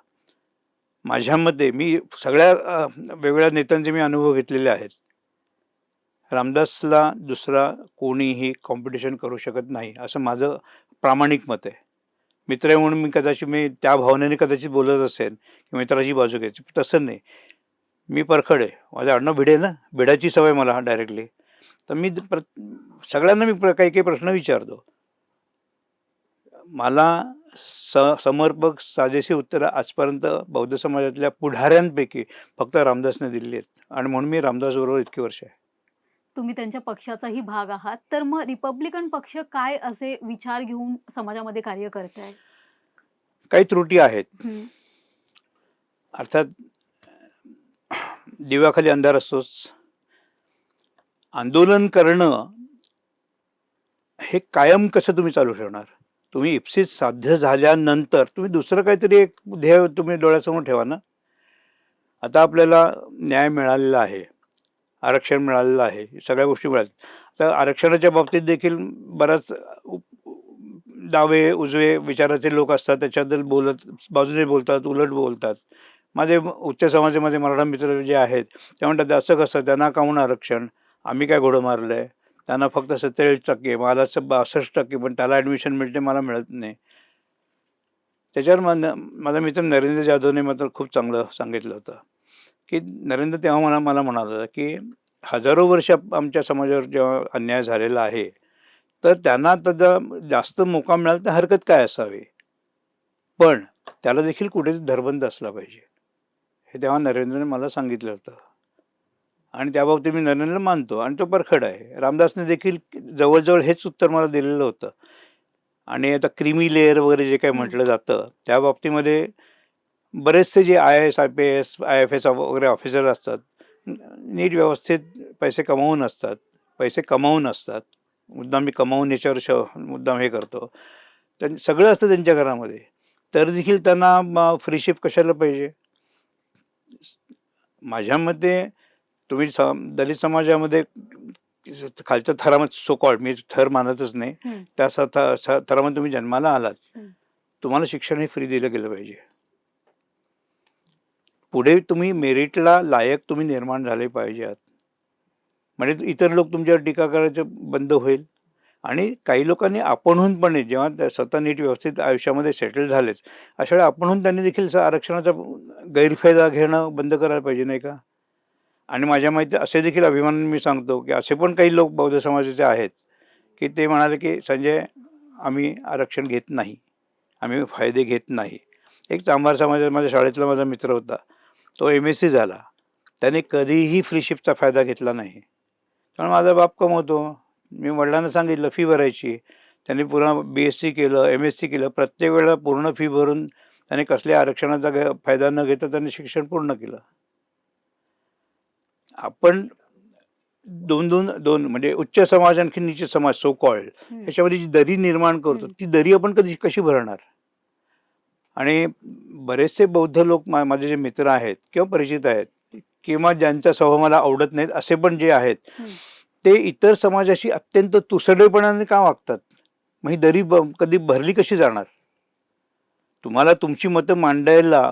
माझ्या मते मी सगळ्या वेगवेगळ्या नेत्यांचे मी अनुभव घेतलेले आहेत. रामदासला दुसरा कोणीही कॉम्पिटिशन करू शकत नाही, असं माझं प्रामाणिक मत आहे. मित्र आहे म्हणून मी त्या भावनेने कदाचित बोलत असेल की मित्राची बाजू घ्यायची, तसं नाही. मी परखड आहे, माझं आडनाव भिडे ना, भिडाची सवय मला डायरेक्टली. तर मी सगळ्यांना मी काही काही प्रश्न विचारतो. मला समर्पक साजेशी उत्तरं आजपर्यंत बौद्ध समाजातल्या पुढाऱ्यांपैकी फक्त रामदासने दिलेली आहेत, आणि म्हणून मी रामदास बरोबर इतकी वर्ष आहे. तुम्ही त्यांच्या पक्षाचाही भाग आहात. तर मग रिपब्लिकन पक्ष काय असे विचार घेऊन समाजामध्ये कार्य करताय? काही त्रुटी आहेत. अर्थात दिव्याखाली अंधार असतोच. आंदोलन करणं हे कायम कसं तुम्ही चालू ठेवणार? तुम्ही इप्सित साध्य झाल्यानंतर तुम्ही दुसरं काहीतरी एक ध्येय तुम्ही डोळ्यासमोर ठेवा ना. आता आपल्याला न्याय मिळालेला आहे, आरक्षण मिळालेलं आहे, सगळ्या गोष्टी मिळाल्या. तर आरक्षणाच्या बाबतीत देखील बराच डावे उजवे विचाराचे लोक असतात, त्याच्याबद्दल बाजूने बोलतात, उलट बोलतात. माझे उच्च समाजामध्ये मराठा मित्र जे आहेत ते म्हणतात असं कसं, त्यांना काहून आरक्षण, आम्ही काय घोडं मारलं आहे, त्यांना फक्त 47%, मला 62%, पण त्याला ॲडमिशन मिळते, मला मिळत नाही. त्याच्यावर माझा मित्र नरेंद्र जाधवने मात्र खूप चांगलं सांगितलं होतं की नरेंद्र तेव्हा मला म्हणाला की हजारो वर्ष आमच्या समाजावर जेव्हा अन्याय झालेला आहे, तर त्यांना त्याचा जास्त मोका मिळाला तर हरकत काय असावी, पण त्याला देखील कुठेतरी धरबंद असला पाहिजे, हे तेव्हा नरेंद्रने मला सांगितलं होतं. आणि त्याबाबतीत मी नरेंद्रला मानतो, आणि तो परखड आहे. रामदासने देखील जवळजवळ हेच उत्तर मला दिलेलं होतं. आणि आता क्रीमी लेअर वगैरे जे काही म्हटलं जातं त्या बाबतीमध्ये बरेचसे जे IAS IPS IFS वगैरे ऑफिसर असतात, नीट व्यवस्थित पैसे कमावून असतात. मुद्दाम मी कमावून याच्यावर मुद्दाम हे करतो. सगळं असतं त्यांच्या घरामध्ये, तर देखील त्यांना फ्रीशिप कशाला पाहिजे? माझ्या मते तुम्ही दलित समाजामध्ये खालच्या थरामध्ये, सो कॉल्ड, मी थर मानतच नाही, त्या थरामध्ये तुम्ही जन्माला आलात, तुम्हाला शिक्षण हे फ्री दिलं गेलं पाहिजे. पुढे तुम्ही मेरिटला लायक तुम्ही निर्माण झाले पाहिजेत, म्हणजे इतर लोक तुमच्यावर टीका करायचं बंद होईल. आणि काही लोकांनी आपणहून पण, जेव्हा स्वतः नीट व्यवस्थित आयुष्यामध्ये सेटल झालेच, अशा वेळी आपणहून त्यांनी देखील आरक्षणाचा गैरफायदा घेणं बंद करायला पाहिजे, नाही का? आणि माझ्या माहिती असे देखील अभिमानाने मी सांगतो की असे पण काही लोक बौद्ध समाजाचे आहेत की ते म्हणाले की संजय, आम्ही आरक्षण घेत नाही, आम्ही फायदे घेत नाही. एक चांभार समाज, माझ्या शाळेतला माझा मित्र होता, तो MSc झाला, त्याने कधीही फ्रीशिपचा फायदा घेतला नाही. कारण माझा बाप कमवतो, मी वडिलांना सांगितलं फी भरायची, त्यांनी पूर्ण BSc केलं, MSc केलं, प्रत्येक वेळेला पूर्ण फी भरून त्याने कसल्या आरक्षणाचा फायदा न घेता त्यांनी शिक्षण पूर्ण केलं. आपण दोन म्हणजे उच्च समाज आणखी नीच समाज, सो कॉल्ड, याच्यामध्ये जी दरी निर्माण करतो, ती दरी आपण कशी भरणार? आणि बरेचसे बौद्ध लोक माझे जे मित्र आहेत किंवा परिचित आहेत, किंवा ज्यांचा स्वभाव मला आवडत नाहीत असे पण जे आहेत, ते इतर समाजाशी अत्यंत तुसडेपणाने का वागतात? मग ही दरी कधी भरली कशी जाणार? तुम्हाला तुमची मतं मांडायला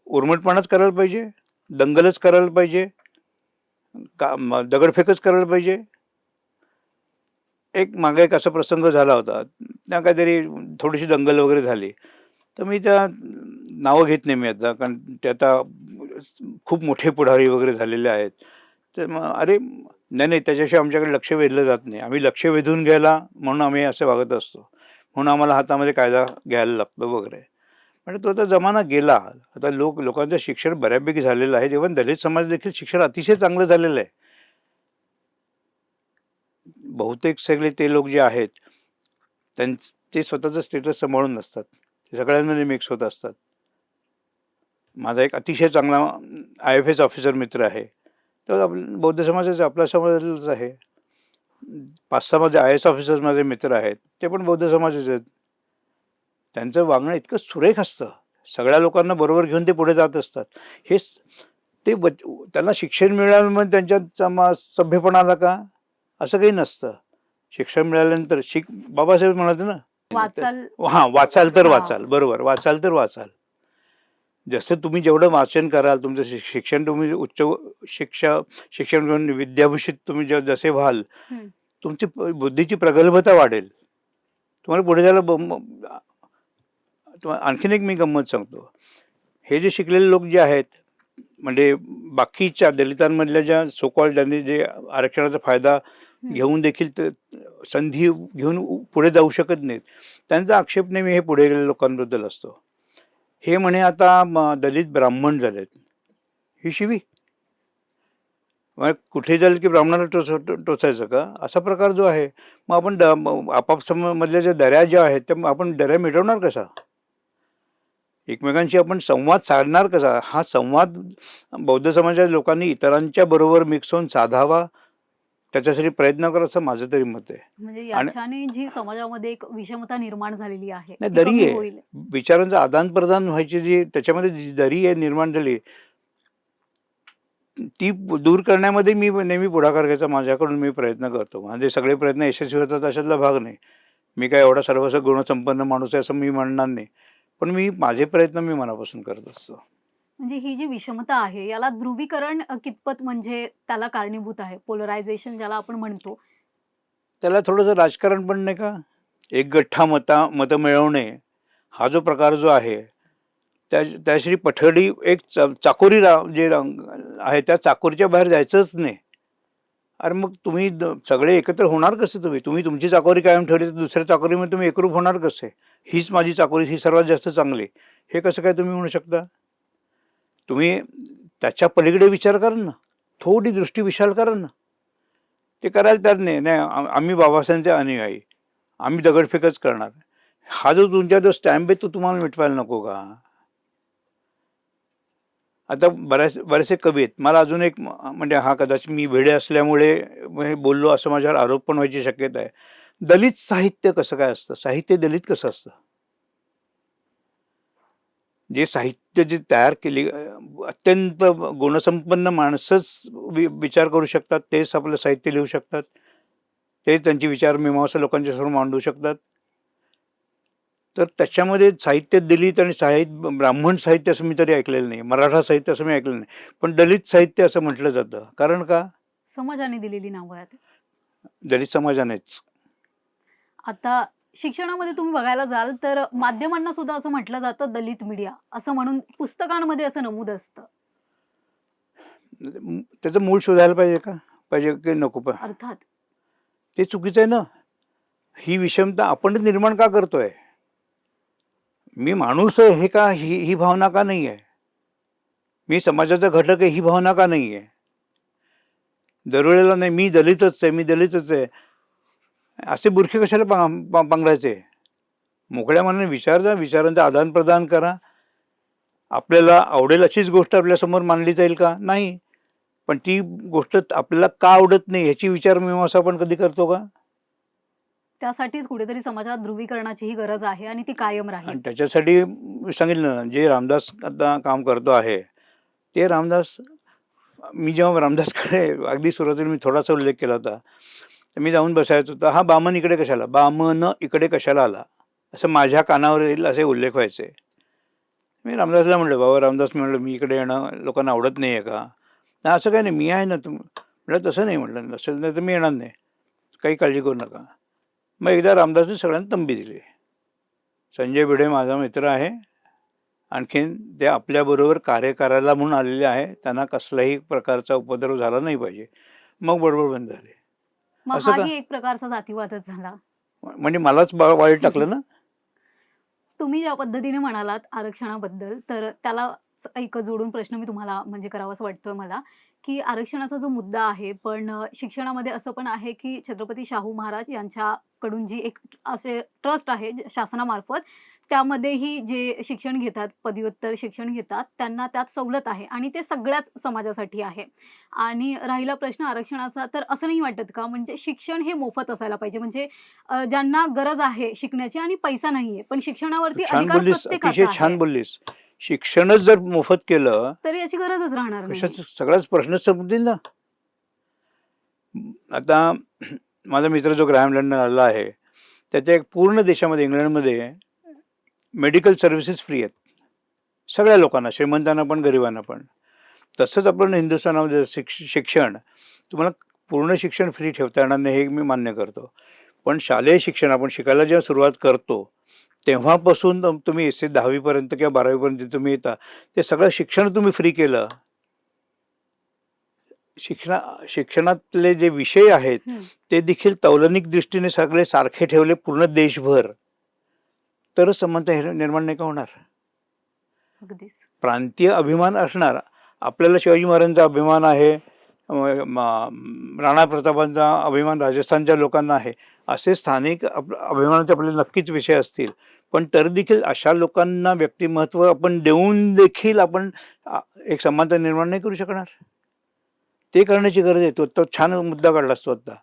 उर्मटपणाच करायला पाहिजे, दंगलच करायला पाहिजे, दगडफेकच करायला पाहिजे? मागे एक असा प्रसंग झाला होता, त्या काहीतरी थोडीशी दंगल वगैरे झाली, तर मी त्या नावं घेत नाही मी आता, कारण ते आता खूप मोठे पुढारी वगैरे झालेले आहेत. तर मग अरे नाही, त्याच्याशिवाय आमच्याकडे लक्ष वेधलं जात नाही, आम्ही लक्ष वेधून घ्यायला म्हणून आम्ही असं वागत असतो, म्हणून आम्हाला हातामध्ये कायदा घ्यायला लागतो वगैरे. म्हणजे तो आता जमाना गेला. आता लोकांचं शिक्षण बऱ्यापैकी झालेलं आहे, तेव्हा दलित समाज देखील शिक्षण अतिशय चांगलं झालेलं आहे. बहुतेक सगळे ते लोक जे आहेत ते स्वतःचं स्टेटस सांभाळून नसतात, ते सगळ्यांमध्ये मिक्स होत असतात. माझा एक अतिशय चांगला IFS ऑफिसर मित्र आहे, तर बौद्ध समाजाचा, आपल्या समाजाचाच आहे. 5-6 माझे IAS ऑफिसर्स माझे मित्र आहेत, ते पण बौद्ध समाजाचे आहेत. त्यांचं वागणं इतकं सुरेख असतं, सगळ्या लोकांना बरोबर घेऊन ते पुढे जात असतात. त्यांना शिक्षण मिळालं म्हणजे त्यांच्या सभ्यपणाला का असं काही नसतं. शिक्षण मिळाल्यानंतर बाबासाहेब म्हणाले ना, वाचाल तर वाचाल, बरोबर, वाचाल तर वाचाल. जसं तुम्ही जेवढं वाचन कराल, तुमचं शिक्षण, तुम्ही उच्च शिक्षण घेऊन विद्याभूषित तुम्ही जसे व्हाल, तुमची बुद्धीची प्रगल्भता वाढेल, तुम्हाला पुढे जायला आणखीन एक मी गंमत सांगतो. हे जे शिकलेले लोक जे आहेत, म्हणजे बाकीच्या दलितांमधल्या ज्या सो कॉल्ड ज्यांनी जे आरक्षणाचा फायदा घेऊन देखील संधी घेऊन पुढे जाऊ शकत नाहीत, त्यांचा आक्षेप नेहमी हे पुढे गेलेल्या लोकांबद्दल असतो. हे म्हणे आता दलित ब्राह्मण झालेत, ही शिवी. मग कुठे जाईल की ब्राह्मणाला टोचायचं का, असा प्रकार जो आहे. मग आपण आपापसामधल्या ज्या दऱ्या ज्या आहेत त्या आपण दऱ्या मिटवणार कसा, एकमेकांशी आपण संवाद साधणार कसा? हा संवाद बौद्ध समाजाच्या लोकांनी इतरांच्या बरोबर मिक्स होऊन साधावा, त्याच्यासाठी प्रयत्न करा, असं माझं तरी मत आहे. म्हणजे याच्याने जी समाजामध्ये एक विषमता निर्माण झालेली आहे नाही, ती दरी कमी आहे, होईल. विचारांचं आदान प्रदान व्हायची जी त्याच्यामध्ये जी दरी आहे निर्माण झाली, ती दूर करण्यामध्ये मी नेहमी पुढाकार घ्यायचा माझ्याकडून मी प्रयत्न करतो. माझे सगळे प्रयत्न यशस्वी होतात अशातला भाग नाही. मी काय एवढा सर्वस्व गुणसंपन्न माणूस आहे असं मी म्हणणार नाही, पण माझे प्रयत्न मी मनापासून करत असतो. म्हणजे ही जी विषमता आहे याला ध्रुवीकरण कितपत म्हणजे त्याला कारणीभूत आहे, पोलरायझेशन ज्याला आपण म्हणतो. त्याला थोडंसं राजकारण पण नाही का, एक गठ्ठा मतं मिळवणे हा जो प्रकार जो आहे, त्या श्री पठडी एक चाकोरी जे आहे त्या चाकोरीच्या बाहेर जायचंच नाही. अरे मग तुम्ही सगळे एकत्र होणार कसे? तुम्ही तुमची चाकोरी कायम ठेवली तर दुसऱ्या चाकोरीमध्ये तुम्ही एकरूप होणार कसे? हीच माझी चाकोरी, ही सर्वात जास्त चांगली, हे कसं काय तुम्ही म्हणू शकता? तुम्ही त्याच्या पलीकडे विचार करा ना, थोडी दृष्टी विशाल करा ना. ते करायला तर नाही आम्ही बाबासाहेबांचे अनुयायी, आम्ही दगडफेकच करणार. हा जो तुमचा जो स्टॅम्प आहे तो तुम्हाला मिटवायला नको का? आता बरेचसे कवी आहेत. मला अजून एक म्हणजे हा कदाचित मी वेडे असल्यामुळे हे बोललो असं माझ्यावर आरोप पण व्हायची शक्यता आहे. दलित साहित्य कसं काय असतं, साहित्य दलित कसं असतं? जे साहित्य जे तयार केली अत्यंत गुणसंपन्न माणसंच विचार करू शकतात, तेच आपलं साहित्य लिहू शकतात, ते त्यांची विचार मीमांसा लोकांच्या समोर मांडू शकतात. तर त्याच्यामध्ये साहित्य दलित आणि ब्राह्मण साहित्य असं मी तरी ऐकलेलं नाही, मराठा साहित्य असं मी ऐकलेलं नाही, पण दलित साहित्य असं म्हटलं जातं. कारण का? समाजाने दिलेली नावं आहेत. दलित समाजानेच. आता शिक्षणामध्ये तुम्ही बघायला जाल तर माध्यमांना सुद्धा असं म्हटलं जातं दलित मीडिया असं म्हणून, पुस्तकांमध्ये असं नमूद असतं. त्याचं मूळ शोधायला पाहिजे की नको? पण अर्थात ते चुकीचं आहे ना. ही विषमता आपण निर्माण का करतोय? मी माणूस आहे हे का, ही भावना का नाही आहे? मी समाजाचा घटक आहे ही भावना का नाही आहे? दरवेळेला नाही मी दलितच आहे असे बुरखे कशाला पांघरायचे? मोकळ्या मनाने विचारांचं आदान प्रदान करा. आपल्याला आवडेल अशीच गोष्ट आपल्यासमोर मांडली जाईल का? नाही. पण ती गोष्ट आपल्याला का आवडत नाही ह्याची विचारमीमांसा आपण कधी करतो का? त्यासाठीच कुठेतरी समाजात ध्रुवीकरणाचीही गरज आहे आणि ती कायम राहील. आणि त्याच्यासाठी सांगितलं ना, जे रामदास आता काम करतो आहे ते रामदास, मी जेव्हा रामदासकडे अगदी सुरुवातीला मी थोडासा उल्लेख केला होता, तर मी जाऊन बसायचं होतं, हा बामन इकडे कशाला, बामन इकडे कशाला आला, असं माझ्या कानावर येईल असे उल्लेख व्हायचे. मी रामदासला म्हणलं, बाबा रामदास, मी म्हणलं मी इकडे येणं लोकांना आवडत नाही आहे का? नाही असं काही नाही, मी आहे ना. म्हटलं तसं नाही, म्हटलं नसेल नाही तर मी येणार नाही, काही काळजी करू नका. मग एकदा रामदासने सगळ्यांना तंबी दिली. संजय भिडे माझा मित्र आहे, आणखीन ते आपल्याबरोबर कार्य करायला म्हणून आलेले आहे, त्यांना कसलाही प्रकारचा उपद्रव झाला नाही पाहिजे. मग बडबड बंद झाली. मग असं का? हाही एक प्रकारचा जातीवादच झाला. म्हणजे मलाच वाईट टाकलं ना. तुम्ही ज्या पद्धतीने म्हणालात आरक्षणाबद्दल, तर त्याला एक जोडून प्रश्न मी तुम्हाला म्हणजे करावासा वाटतोय मला, की आरक्षणाचा जो मुद्दा आहे, पण शिक्षणामध्ये असं पण आहे, की छत्रपती शाहू महाराज यांच्याकडून जी एक असे ट्रस्ट आहे शासनामार्फत, त्यामध्येही जे शिक्षण घेतात, पदव्युत्तर शिक्षण घेतात, त्यांना त्यात सवलत आहे आणि ते सगळ्याच समाजासाठी आहे. आणि राहिला प्रश्न आरक्षणाचा, तर असं नाही वाटत का, म्हणजे शिक्षण हे मोफत असायला पाहिजे, म्हणजे ज्यांना गरज आहे शिकण्याची आणि पैसा नाहीये, पण शिक्षणावरती छान अधिकार बोललीस, प्रत्येकाचा अतिशय छान आहे, बोललीस. शिक्षणच जर मोफत केलं तर याची गरजच राहणार नाही. कशाच, सगळाच प्रश्नच संपतील ना. आता माझा मित्र जो ग्रॅहम लंडन आला आहे, त्याच्या एक पूर्ण देशामध्ये, इंग्लंडमध्ये मेडिकल सर्व्हिसेस फ्री आहेत सगळ्या लोकांना, श्रीमंतांना पण गरिबांना पण. तसंच आपण हिंदुस्थानामध्ये शिक्षण, तुम्हाला पूर्ण शिक्षण फ्री ठेवता येणार नाही हे मी मान्य करतो, पण शालेय शिक्षण आपण शिकायला जेव्हा सुरुवात करतो तेव्हापासून तुम्ही एस 10वी पर्यंत किंवा 12वी पर्यंत तुम्ही येता, ते सगळं शिक्षण तुम्ही फ्री केलं. शिक्षणातले जे विषय आहेत हं, ते देखील तौलनिक दृष्टीने सगळे सारखे ठेवले पूर्ण देशभर, तरच समानता निर्माण नाही का होणार? अगदीच. प्रांतीय अभिमान असणार. आपल्याला शिवाजी महाराजांचा अभिमान आहे, राणा प्रतापांचा अभिमान राजस्थानच्या लोकांना आहे. असे स्थानिक अभिमानाचे आपले नक्कीच विषय असतील, पण तरी देखील अशा लोकांना व्यक्तिमत्व आपण देऊन देखील आपण एक समानता निर्माण नाही करू शकणार. ते करण्याची गरज आहे. तो छान मुद्दा काढला असतो आता,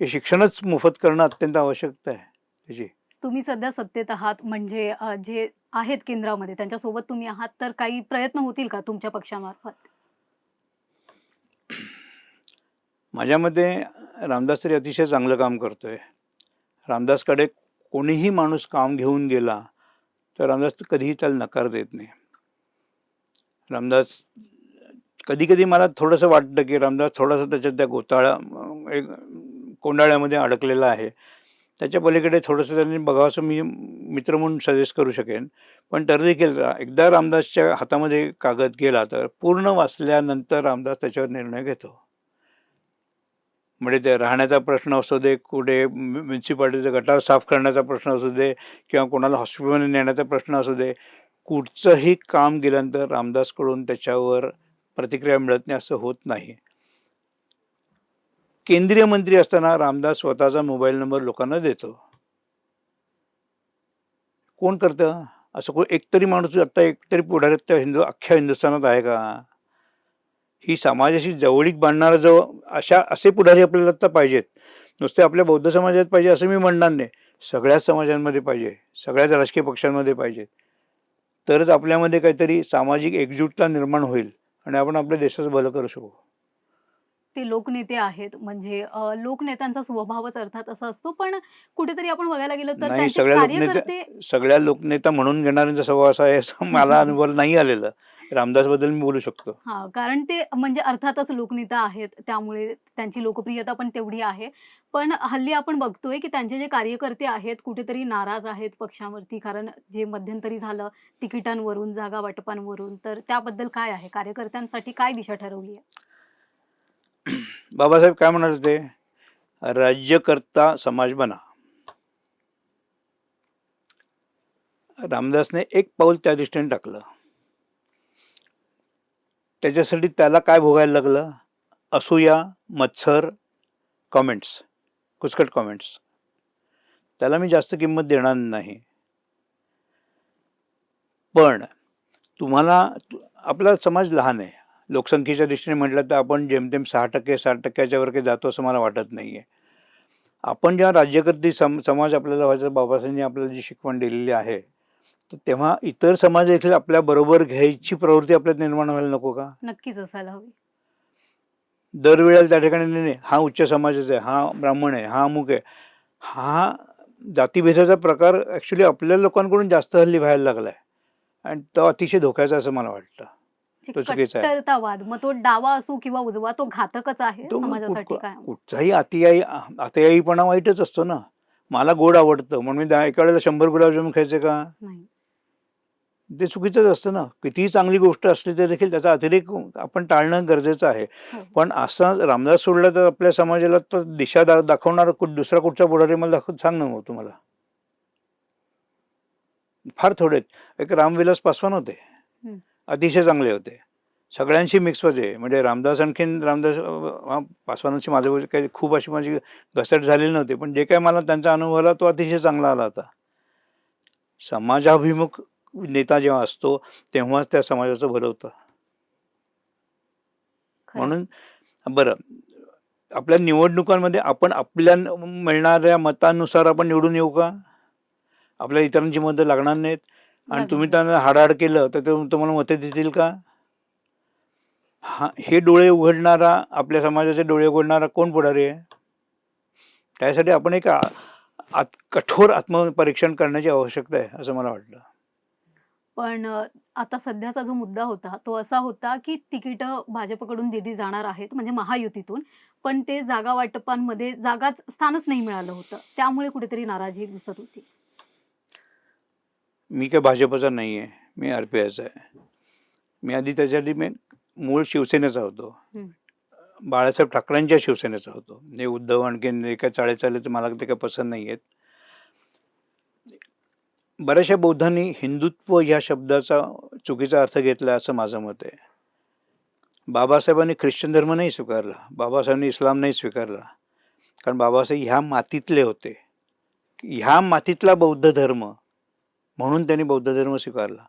हे शिक्षणच मोफत करणं अत्यंत आवश्यकता आहे त्याची. तुम्ही सध्या सत्तेत आहात म्हणजे जे आहेत केंद्रामध्ये त्यांच्यासोबत तुम्ही आहात, तर काही प्रयत्न होतील का तुमच्या पक्षामार्फत? माझ्या मते रामदास तरी अतिशय चांगलं काम करतोय. रामदासकडे कोणीही माणूस काम घेऊन गेला तर रामदास कधीही त्याला नकार देत नाही. रामदास कधी कधी मला थोडंसं वाटतं की रामदास थोडासा त्याच्यात त्या एक कोंडाळ्यामध्ये अडकलेला आहे. त्याच्या पलीकडे थोडंसं त्यांनी बघावं असं मी मित्र म्हणून सजेस्ट करू शकेन. पण तरी देखील एकदा रामदासच्या हातामध्ये कागद गेला तर पूर्ण वाचल्यानंतर रामदास त्याच्यावर निर्णय घेतो. म्हणजे ते राहण्याचा प्रश्न असू दे, कुठे म्युन्सिपाल्टीचा गटार साफ करण्याचा प्रश्न असू दे, किंवा कोणाला हॉस्पिटलमध्ये नेण्याचा प्रश्न असू दे, कुठचंही काम गेल्यानंतर रामदासकडून त्याच्यावर प्रतिक्रिया मिळत नाही असं होत नाही. केंद्रीय मंत्री असताना रामदास स्वतःचा मोबाईल नंबर लोकांना देतो. कोण करतं असं? एकतरी माणूस आता एकतरी पुढाऱ्यात त्या अख्ख्या हिंदुस्थानात आहे का? ही समाजाशी जवळीक बांधणारा असे पुढारी आपल्याला आता पाहिजेत. नुसते आपल्या बौद्ध समाजात पाहिजे असं मी म्हणणार नाही, सगळ्याच समाजांमध्ये पाहिजे, सगळ्याच राजकीय पक्षांमध्ये पाहिजे. तरच आपल्यामध्ये काहीतरी सामाजिक एकजूटता निर्माण होईल आणि आपण आपल्या देशाचं भलं करू शकू. ते लोकनेते आहेत म्हणजे लोकनेत्यांचा स्वभावच अर्थात असा असतो. पण कुठेतरी आपण बघायला गेलो तर नाही, त्यांचे कार्यकर्ते सगळ्या लोकनेता म्हणून घेणाऱ्यांचा स्वभाव असा आहे असं मला अनुभव नाही आलेलं. रामदासबद्दल मी बोलू शकतो. हां, कारण ते म्हणजे अर्थातच लोकनेता आहेत, त्यामुळे त्यांची लोकप्रियता पण तेवढी आहे. पण हल्ली आपण बघतोय, की त्यांचे जे कार्यकर्ते आहेत, कुठेतरी नाराज आहेत पक्षावरती. कारण जे मध्यंतरी झालं तिकिटांवरून, जागा वाटपांवरून, तर त्याबद्दल काय आहे? कार्यकर्त्यांसाठी काय दिशा ठरवली आहे? बाबासाहेब काय म्हणत होते? राज्यकर्ता समाज बना. रामदासने एक पाऊल त्या दृष्टीने टाकलं. त्याच्यासाठी त्याला काय भोगायला लागलं? असूया, मत्सर, कॉमेंट्स, कुचकट कॉमेंट्स. त्याला मी जास्त किंमत देणार नाही. पण तुम्हाला आपला समाज लहान आहे. लोकसंख्येच्या दृष्टीने म्हटलं तर आपण जेमतेम 6% 7%च्या वर काही जातो असं मला वाटत नाही आहे. आपण जेव्हा राज्यकर्ते समाज आपल्याला व्हायचं, बाबासाहेबांनी आपल्याला जी शिकवण दिलेली आहे, तर तेव्हा इतर समाज देखील आपल्या बरोबर घ्यायची प्रवृत्ती आपल्यात निर्माण व्हायला नको का? नक्कीच असायला हवी. दरवेळेला त्या ठिकाणी नाही नाही, हा उच्च समाजाचा आहे, हा ब्राह्मण आहे, हा अमुक आहे. हा जातीभेदाचा प्रकार ॲक्च्युली आपल्या लोकांकडून जास्त हल्ली व्हायला लागला आहे आणि तो अतिशय धोक्याचा असं मला वाटतं. जे तो चुकीचा आहे. कट्टरतावाद, मग तो डावा असो किंवा उजवा, तो घातकच आहे तो समाजासाठी काय? कुठचाही अतियाईपणा वाईटच असतो ना. मला गोड आवडतं म्हणून मी एका वेळेला 100 गुलाबजामुन खायचे का? नाही. ते चुकीचंच असतं ना. कितीही चांगली गोष्ट असली तरी देखील त्याचा अतिरेक आपण टाळणं गरजेचं आहे. हो. पण असं रामदास सोडला तर आपल्या समाजाला तर दिशा दाखवणार दुसरा कुठचा पुढारी मला सांग ना मग तुम्हाला. फार थोडेच. एक रामविलास पासवान होते, हं. अतिशय चांगले होते, सगळ्यांशी मिक्स होते. म्हणजे रामदास पासवानांची माझं काही खूप अशी माझी घसट झालेली नव्हती, पण जे काय मला त्यांचा अनुभव आला तो अतिशय चांगला आला होता. समाजाभिमुख नेता जेव्हा असतो तेव्हाच त्या समाजाचं भलं होतं. खरं. म्हणून बरं, आपल्या निवडणुकांमध्ये आपण आपल्या मिळणाऱ्या मतानुसार आपण निवडून येऊ का? आपल्या इतरांची मतं लागणार नाहीत आणि तुम्ही लागणारच. त्यांना हाडाहाड केलं तर तुम्हाला मतं देतील का? हा, हे डोळे उघडणारा, आपल्या समाजाचे डोळे उघडणारा कोण पुढारी आहे? त्यासाठी आपण एक कठोर आत्मपरीक्षण करण्याची आवश्यकता आहे असं मला वाटतं. पण आता सध्याचा जो मुद्दा होता, तो असा होता, की तिकीटं भाजपकडून दिली जाणार आहेत, म्हणजे महायुतीतून. पण ते जागा वाटपांमध्ये स्थानच नाही मिळालं होतं. त्यामुळे कुठेतरी नाराजी दिसत होती. मी काय भाजपचा नाही आहे, मी RPIचा आहे. मी आधी त्याच्याआधी मी मूळ शिवसेनेचा होतो. हं. बाळासाहेब ठाकरेंच्या शिवसेनेचा होतो. हे उद्धव आणखीन जे काय चाळे चालले तर मला ते काही पसंत नाही आहेत. बऱ्याचशा बौद्धांनी हिंदुत्व ह्या शब्दाचा चुकीचा अर्थ घेतला असं माझं मत आहे. बाबासाहेबांनी ख्रिश्चन धर्म नाही स्वीकारला, बाबासाहेबांनी इस्लाम नाही स्वीकारला, कारण बाबासाहेब ह्या मातीतले होते. ह्या मातीतला बौद्ध धर्म म्हणून त्यांनी बौद्ध धर्म स्वीकारला.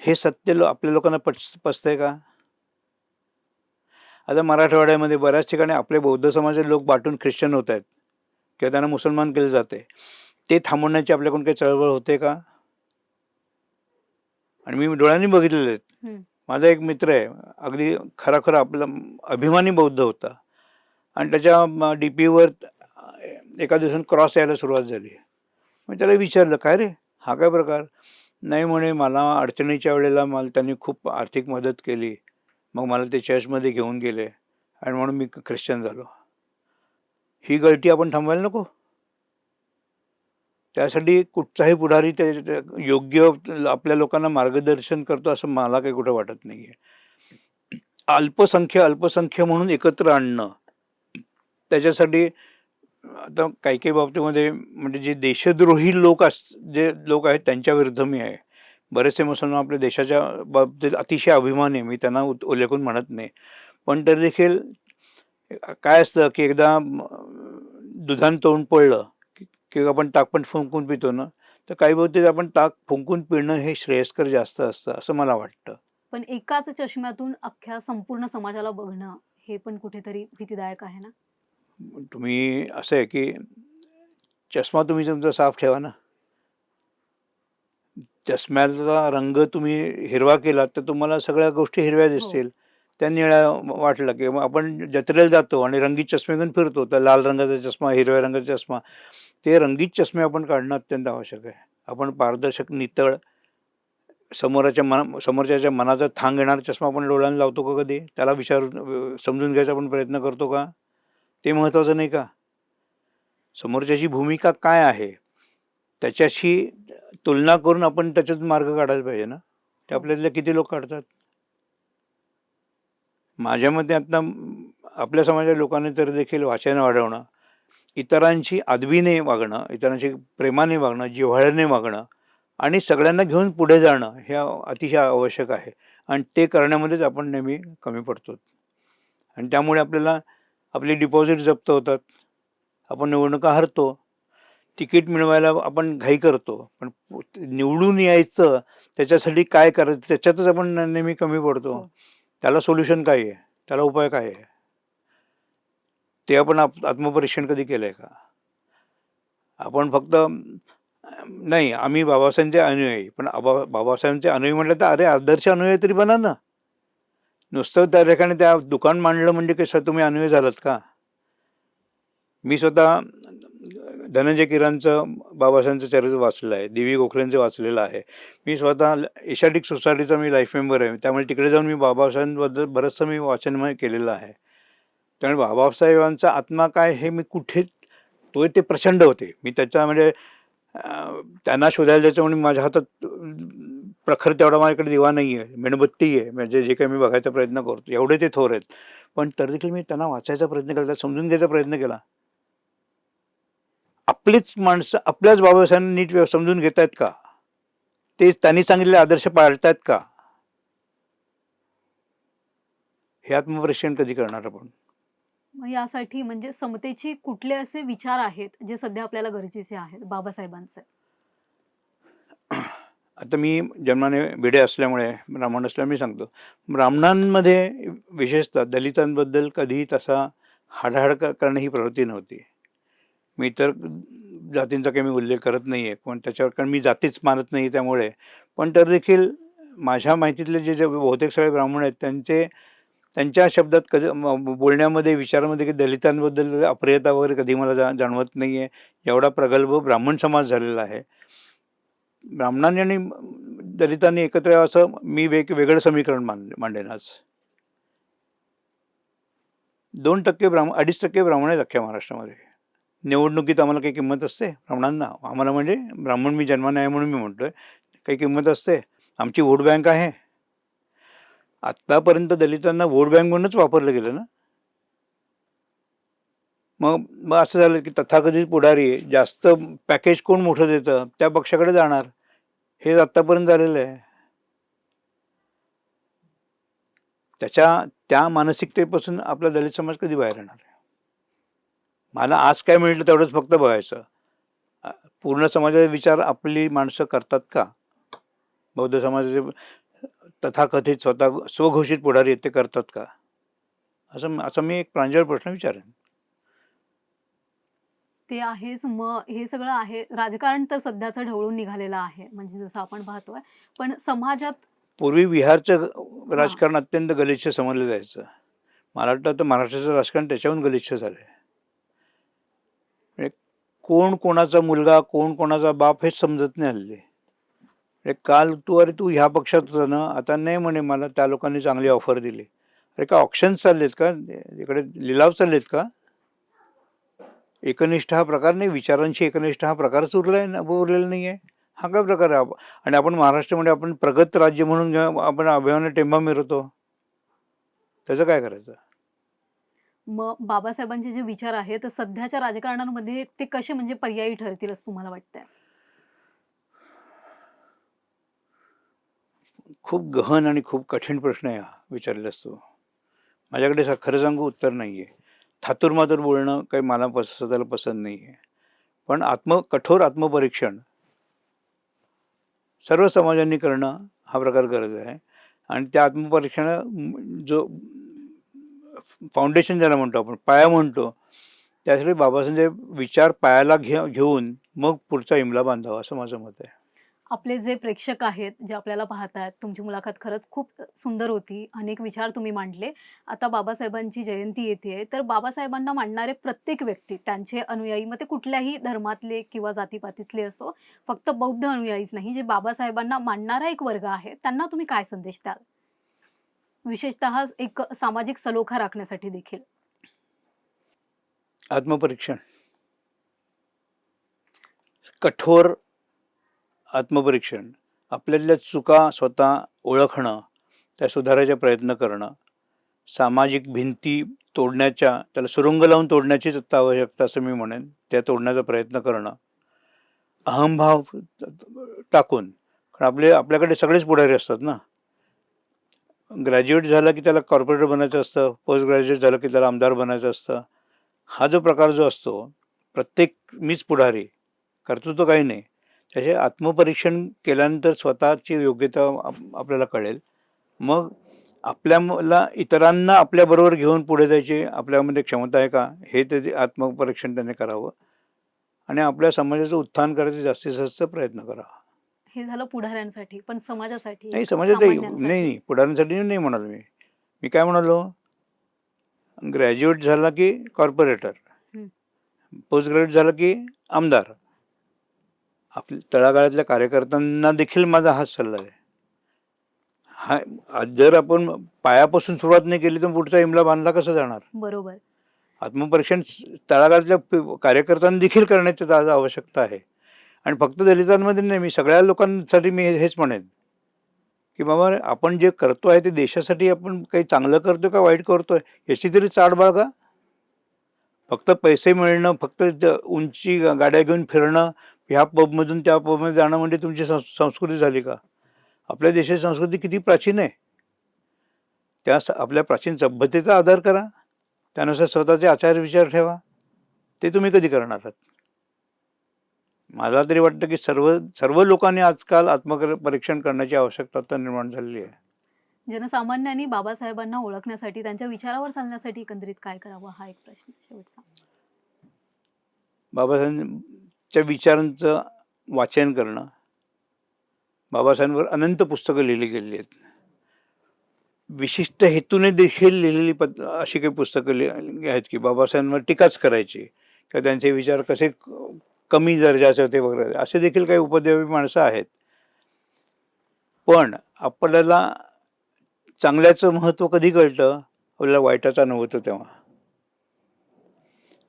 हे सत्य आपल्या लोकांना पचतंय का? आता मराठवाड्यामध्ये बऱ्याच ठिकाणी आपले बौद्ध समाजाचे लोक बाटून ख्रिश्चन होत आहेत किंवा त्यांना मुसलमान केले जाते. ते थांबवण्याची आपल्याकडून काही चळवळ होते का? आणि मी डोळ्यांनी बघितलेले आहेत. माझा एक मित्र आहे, अगदी खरा आपला अभिमानी बौद्ध होता आणि त्याच्या DPवर एका दिवसात क्रॉस यायला सुरुवात झाली. मी त्याला विचारलं, काय रे हा काय प्रकार? नाही म्हणे, मला अडचणीच्या वेळेला मला त्यांनी खूप आर्थिक मदत केली, मग मला ते चर्चमध्ये घेऊन गेले आणि म्हणून मी ख्रिश्चन झालो. ही गळती आपण थांबवायला नको? त्यासाठी कुठचाही पुढारी ते योग्य आपल्या लोकांना मार्गदर्शन करतो असं मला काही कुठं वाटत नाही आहे. अल्पसंख्य म्हणून एकत्र आणणं, त्याच्यासाठी आता काही बाबतीमध्ये म्हणजे जे देशद्रोही जे लोक आहेत त्यांच्या विरुद्ध मी आहे. बरेचसे मुसलमान आपल्या देशाच्या बाबतीत अतिशय अभिमानी आहे, मी त्यांना उल्लेखून म्हणत नाही. पण तरी देखील काय असतं की एकदा दुधान तोंड पडलं किंवा आपण ताक पण फुंकून पितो ना, तर काही बाबतीत आपण ताक फुंकून पिणं हे श्रेयस्कर जास्त असतं असं मला वाटतं. पण एकाच चष्म्यातून अख्ख्या संपूर्ण समाजाला बघणं हे पण कुठेतरी भीतीदायक आहे ना? तुम्ही असं आहे की चष्मा तुम्ही तुमचा साफ ठेवा ना. चष्म्याचा रंग तुम्ही हिरवा केला तर तुम्हाला सगळ्या गोष्टी हिरव्या दिसतील. त्या निळ्या वाटलं की मग आपण जत्रेला जातो आणि रंगीत चष्मे घेऊन फिरतो, तर लाल रंगाचा चष्मा, हिरव्या रंगाचा चष्मा, ते रंगीत चष्मे आपण काढणं अत्यंत आवश्यक आहे. आपण पारदर्शक, नितळ, समोरच्याच्या मनाचा थांग येणारा चष्मा आपण डोळ्यांना लावतो का कधी? त्याला समजून घ्यायचा आपण प्रयत्न करतो का? ते महत्त्वाचं नाही का? समोरच्याची भूमिका काय आहे त्याच्याशी तुलना करून आपण त्याच्यात मार्ग काढायला पाहिजे ना. ते आपल्यातले किती लोक काढतात? माझ्या मते आता आपल्या समाजाच्या लोकांनी तर देखील वाचन वाढवणं, इतरांशी अदबीने वागणं, इतरांशी प्रेमाने वागणं, जिव्हाळ्याने वागणं आणि सगळ्यांना घेऊन पुढे जाणं हे अतिशय आवश्यक आहे. आणि ते करण्यामध्येच आपण नेहमी कमी पडतो आणि त्यामुळे आपल्याला आपली डिपॉझिट जप्त होतात, आपण निवडणुका हरतो, तिकीट मिळवायला आपण घाई करतो, पण निवडून यायचं त्याच्यासाठी काय करायचं त्याच्यातच आपण नेहमी कमी पडतो. त्याला सोल्युशन काय आहे? त्याला उपाय काय आहे? ते आपण आत्मपरीक्षण कधी केलं आहे का? आपण फक्त नाही आम्ही बाबासाहेबांचे अनुयायी, पण बाबासाहेबांचे अनुयायी म्हटलं तर अरे आदर्श अनुयायी तरी बना ना. नुसतं त्या ठिकाणी त्या दुकान मांडलं म्हणजे कसं तुम्ही अनुयायी झालात का? मी स्वतः धनंजय किरांचं बाबासाहेबांचं चरित्र वाचलेलं आहे, D.V. गोखलेंचं वाचलेलं आहे. मी स्वतः एशियाटिक सोसायटीचा मी लाईफ मेंबर आहे, त्यामुळे तिकडे जाऊन मी बाबासाहेबांबद्दल बरंचसं मी वाचन केलेलं आहे. त्यामुळे बाबासाहेबांचा आत्मा काय हे मी कुठे ते प्रचंड होते. मी त्याच्या म्हणजे त्यांना शोधायला जायचं म्हणून माझ्या हातात प्रखर तेवढा माझ्याकडे दिवा नाही आहे, मेणबत्ती आहे, म्हणजे जे काही मी बघायचा प्रयत्न करतो एवढे ते थोर आहेत. पण तरी देखील मी त्यांना वाचायचा प्रयत्न केला, समजून घ्यायचा प्रयत्न केला. आपलीच माणसं आपल्याच बाबासाहेबांना नीट समजून घेत आहेत का? ते त्यांनी सांगितलेले आदर्श पाळतायत का? हे आत्मपरीक्षण कधी करणार आपण? मग यासाठी म्हणजे समतेची कुठले असे विचार आहेत जे सध्या आपल्याला गरजेचे आहेत बाबासाहेबांचे? आता मी जन्माने भिडे असल्यामुळे, ब्राह्मण असल्यामुळे मी सांगतो, ब्राह्मणांमध्ये विशेषतः दलितांबद्दल कधीही तसा हाडाहाड करणं ही प्रवृत्ती नव्हती. मी तर जातींचा काही मी उल्लेख करत नाही आहे, पण त्याच्यावर कारण मी जातीच मानत नाही त्यामुळे. पण तर देखील माझ्या माहितीतले जे बहुतेक सगळे ब्राह्मण आहेत त्यांच्या शब्दात कधी बोलण्यामध्ये, विचारामध्ये की दलितांबद्दल अप्रियता वगैरे कधी मला जाणवत नाही आहे. एवढा प्रगल्भ ब्राह्मण समाज झालेला आहे. ब्राह्मणांनी आणि दलितांनी एकत्र असं मी वेगळं समीकरण मांडेन आज. 2% ब्राह्मण, 2.5% ब्राह्मण आहेत अख्ख्या महाराष्ट्रामध्ये. निवडणुकीत आम्हाला काही किंमत असते ब्राह्मणांना? आम्हाला म्हणजे ब्राह्मण मी जन्माने आहे म्हणून मी म्हणतोय, काही किंमत असते? आमची वोट बँक आहे. आत्तापर्यंत दलितांना वोट बँक म्हणूनच वापरलं गेलं ना. मग मग असं झालं की तथाकथित पुढारी जास्त पॅकेज कोण मोठं देतं त्या पक्षाकडे जाणार, हे आत्तापर्यंत झालेलं आहे. त्या मानसिकतेपासून आपला दलित समाज कधी बाहेर येणार आहे? मला आज काय मिळतं तेवढंच फक्त बघायचं. पूर्ण समाजाचे विचार आपली माणसं करतात का? बौद्ध समाजाचे तथाकथित स्वतः स्वघोषित पुढारी आहेत ते करतात का? असं मी एक प्रांजळ प्रश्न विचारेन. ते आहेच. मग हे सगळं आहे. राजकारण तर सध्याचं ढवळून निघालेलं आहे, म्हणजे जसं आपण पाहतोय. पण समाजात पूर्वी बिहारचं हां. राजकारण अत्यंत गलिच्छ समजलं जायचं. मला वाटतं आता महाराष्ट्राचं राजकारण त्याच्याहून गलिच्छ झालंय. म्हणजे कोण कोणाचा मुलगा, कोण कोणाचा बाप हेच समजत नाही हल्ली. काल तू ह्या पक्षात होता ना, आता नाही म्हणे मला त्या लोकांनी चांगली ऑफर दिली. अरे का ऑप्शन चाललेत का? इकडे लिलाव चाललेत का? एकनिष्ठ हा प्रकार नाही, विचारांशी एकनिष्ठ हा प्रकारच उरलेला नाही आहे. हा काय प्रकार आहे? आणि आपण महाराष्ट्रामध्ये आपण प्रगत राज्य म्हणून आपण अभिमानाने टेंबा मिरवतो. त्याचं काय करायचं? मग बाबासाहेबांचे जे विचार आहेत, तर सध्याच्या राजकारणामध्ये ते कसे म्हणजे पर्यायी ठरतील असं तुम्हाला वाटतंय? खूप गहन आणि खूप कठीण प्रश्न आहे हा विचारलास तू. माझ्याकडे खरं सांगू उत्तर नाही आहे. थातुरमातुर बोलणं काही मला स्वतःला पसंत नाही आहे. पण कठोर आत्मपरीक्षण सर्व समाजांनी करणं हा प्रकार गरज आहे. आणि त्या जो फाउंडेशन ज्याला म्हणतो आपण, पाया म्हणतो, त्यासाठी बाबासाहेबांचे विचार पायाला घेऊन मग पुढचा इमला बांधावा असं माझं मत आहे. आपले जे प्रेक्षक आहेत, जे आपल्याला पाहतायत, तुमची मुलाखत खरंच खूप सुंदर होती. अनेक विचार तुम्ही मांडले. आता बाबासाहेबांची जयंती येतेय, तर बाबासाहेबांना मानणारे प्रत्येक व्यक्ती, त्यांचे अनुयायी, मग ते कुठल्याही धर्मातले किंवा जातीपातीतले असो, फक्त बौद्ध अनुयायीच नाही, जे बाबासाहेबांना मानणारा एक वर्ग आहे, त्यांना तुम्ही काय संदेश द्याल? विशेषतः एक सामाजिक सलोखा राखण्यासाठी देखील. आत्मपरीक्षण, कठोर आत्मपरीक्षण, आपल्यातल्या चुका स्वतः ओळखणं, त्या सुधारायचा प्रयत्न करणं, सामाजिक भिंती त्याला सुरुंग लावून तोडण्याचीच आता आवश्यकता असं मी म्हणेन. त्या तोडण्याचा प्रयत्न करणं, अहंभाव टाकून. कारण आपल्याकडे सगळेच पुढारी असतात ना. ग्रॅज्युएट झाला की त्याला कॉर्पोरेटर बनायचं असतं, पोस्ट ग्रॅज्युएट झालं की त्याला आमदार बनायचं असतं. हा जो प्रकार जो असतो, प्रत्येक मीच पुढारी, कर्तृत्व काही नाही. त्याचे आत्मपरीक्षण केल्यानंतर स्वतःची योग्यता आपल्याला कळेल. मग आपल्याला इतरांना आपल्याबरोबर घेऊन पुढे जायची आपल्यामध्ये क्षमता आहे का, हे ते आत्मपरीक्षण त्याने करावं. आणि आपल्या समाजाचं उत्थान करायचा जास्तीत जास्त प्रयत्न करावा. हे झालं पुढाऱ्यांसाठी, पण समाजासाठी, नाही, समाजातही नाही, पुढाऱ्यांसाठी नाही म्हणालो मी. मी काय म्हणालो, ग्रॅज्युएट झाला की कॉर्पोरेटर, पोस्ट ग्रॅज्युएट झाला की आमदार. आपल्या तळागाळातल्या कार्यकर्त्यांना देखील माझा हाच सल्ला आहे. जर आपण पायापासून सुरुवात नाही केली तर पुढचा इमला बांधला कसा जाणार? बरोबर. आत्मपरीक्षण तळागाळातल्या कार्यकर्त्यांना देखील करण्याची आज आवश्यकता आहे. आणि फक्त दलितांमध्ये नाही, मी सगळ्या लोकांसाठी मी हेच म्हणेन की बाबा, आपण जे करतोय ते देशासाठी आपण काही चांगलं करतोय का वाईट करतोय याची तरी चाड बाळगा. फक्त पैसे मिळणं, फक्त उंची गाड्या घेऊन फिरणं, ह्या पबमधून त्या पबमध्ये जाणं म्हणजे तुमची संस्कृती झाली का? आपल्या देशाची संस्कृती किती प्राचीन आहे. आपल्या प्राचीन सभ्यतेचा आदर करा, त्यानुसार स्वतःचे आचार विचार ठेवा. ते तुम्ही कधी करणार आहात? मला तरी वाटतं की सर्व लोकांनी आजकाल आत्मपरीक्षण करण्याची आवश्यकता आता निर्माण झालेली आहे. जनसामान्यांनी बाबासाहेबांना ओळखण्यासाठी, त्यांच्या विचारावर चालण्यासाठी एकंदरीत काय करावं, हा एक प्रश्न शेवटचा. बाबासाहेबांच्या विचारांचं वाचन करणं. बाबासाहेबांवर अनंत पुस्तकं लिहिली गेलेली आहेत. विशिष्ट हेतूने देखील लिहिलेली अशी काही पुस्तकं आहेत की बाबासाहेबांवर टीकाच करायची किंवा त्यांचे विचार कसे कमी दर्जाचे होते वगैरे, असे देखील काही उपद्रवी माणसं आहेत. पण आपल्याला चांगल्याचं महत्त्व कधी कळतं? आपल्याला वाईटाचा नव्हतं तेव्हा.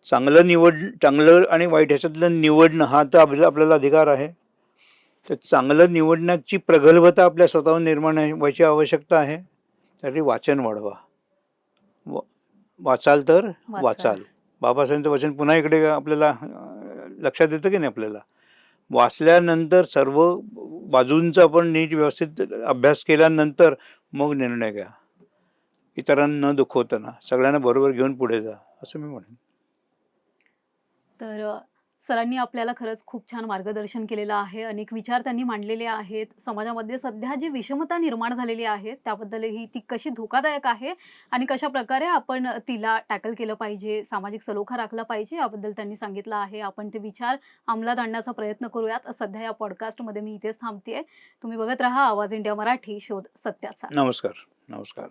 चांगलं आणि वाईट ह्याच्यातलं निवडणं हा तर आपल्याला अधिकार आहे. तर चांगलं निवडण्याची प्रगल्भता आपल्या स्वतःहून निर्माण व्हायची आवश्यकता आहे. त्यासाठी वाचन वाढवा. वाचाल तर वाचाल. बाबासाहेबांचं वचन पुन्हा इकडे आपल्याला लक्षात येतं की नाही आपल्याला. वाचल्यानंतर सर्व बाजूंचा आपण नीट व्यवस्थित अभ्यास केल्यानंतर मग निर्णय घ्या. इतरांना न दुखवताना सगळ्यांना बरोबर घेऊन पुढे जा, असं मी म्हणेन. तर सरांनी आपल्याला खरंच खूप छान मार्गदर्शन केलेलं आहे. अनेक विचार त्यांनी मांडलेले आहेत. समाजामध्ये सध्या जी विषमता निर्माण झालेली आहे, त्याबद्दलही ती कशी धोकादायक आहे आणि कशाप्रकारे आपण तिला टॅकल केलं पाहिजे, सामाजिक सलोखा राखला पाहिजे, याबद्दल त्यांनी सांगितलं आहे. आपण ते विचार अंमलात आणण्याचा प्रयत्न करूयात. सध्या या पॉडकास्टमध्ये मी इथेच थांबतेय. तुम्ही बघत राहा आवाज इंडिया मराठी, शोध सत्याचा. नमस्कार. नमस्कार.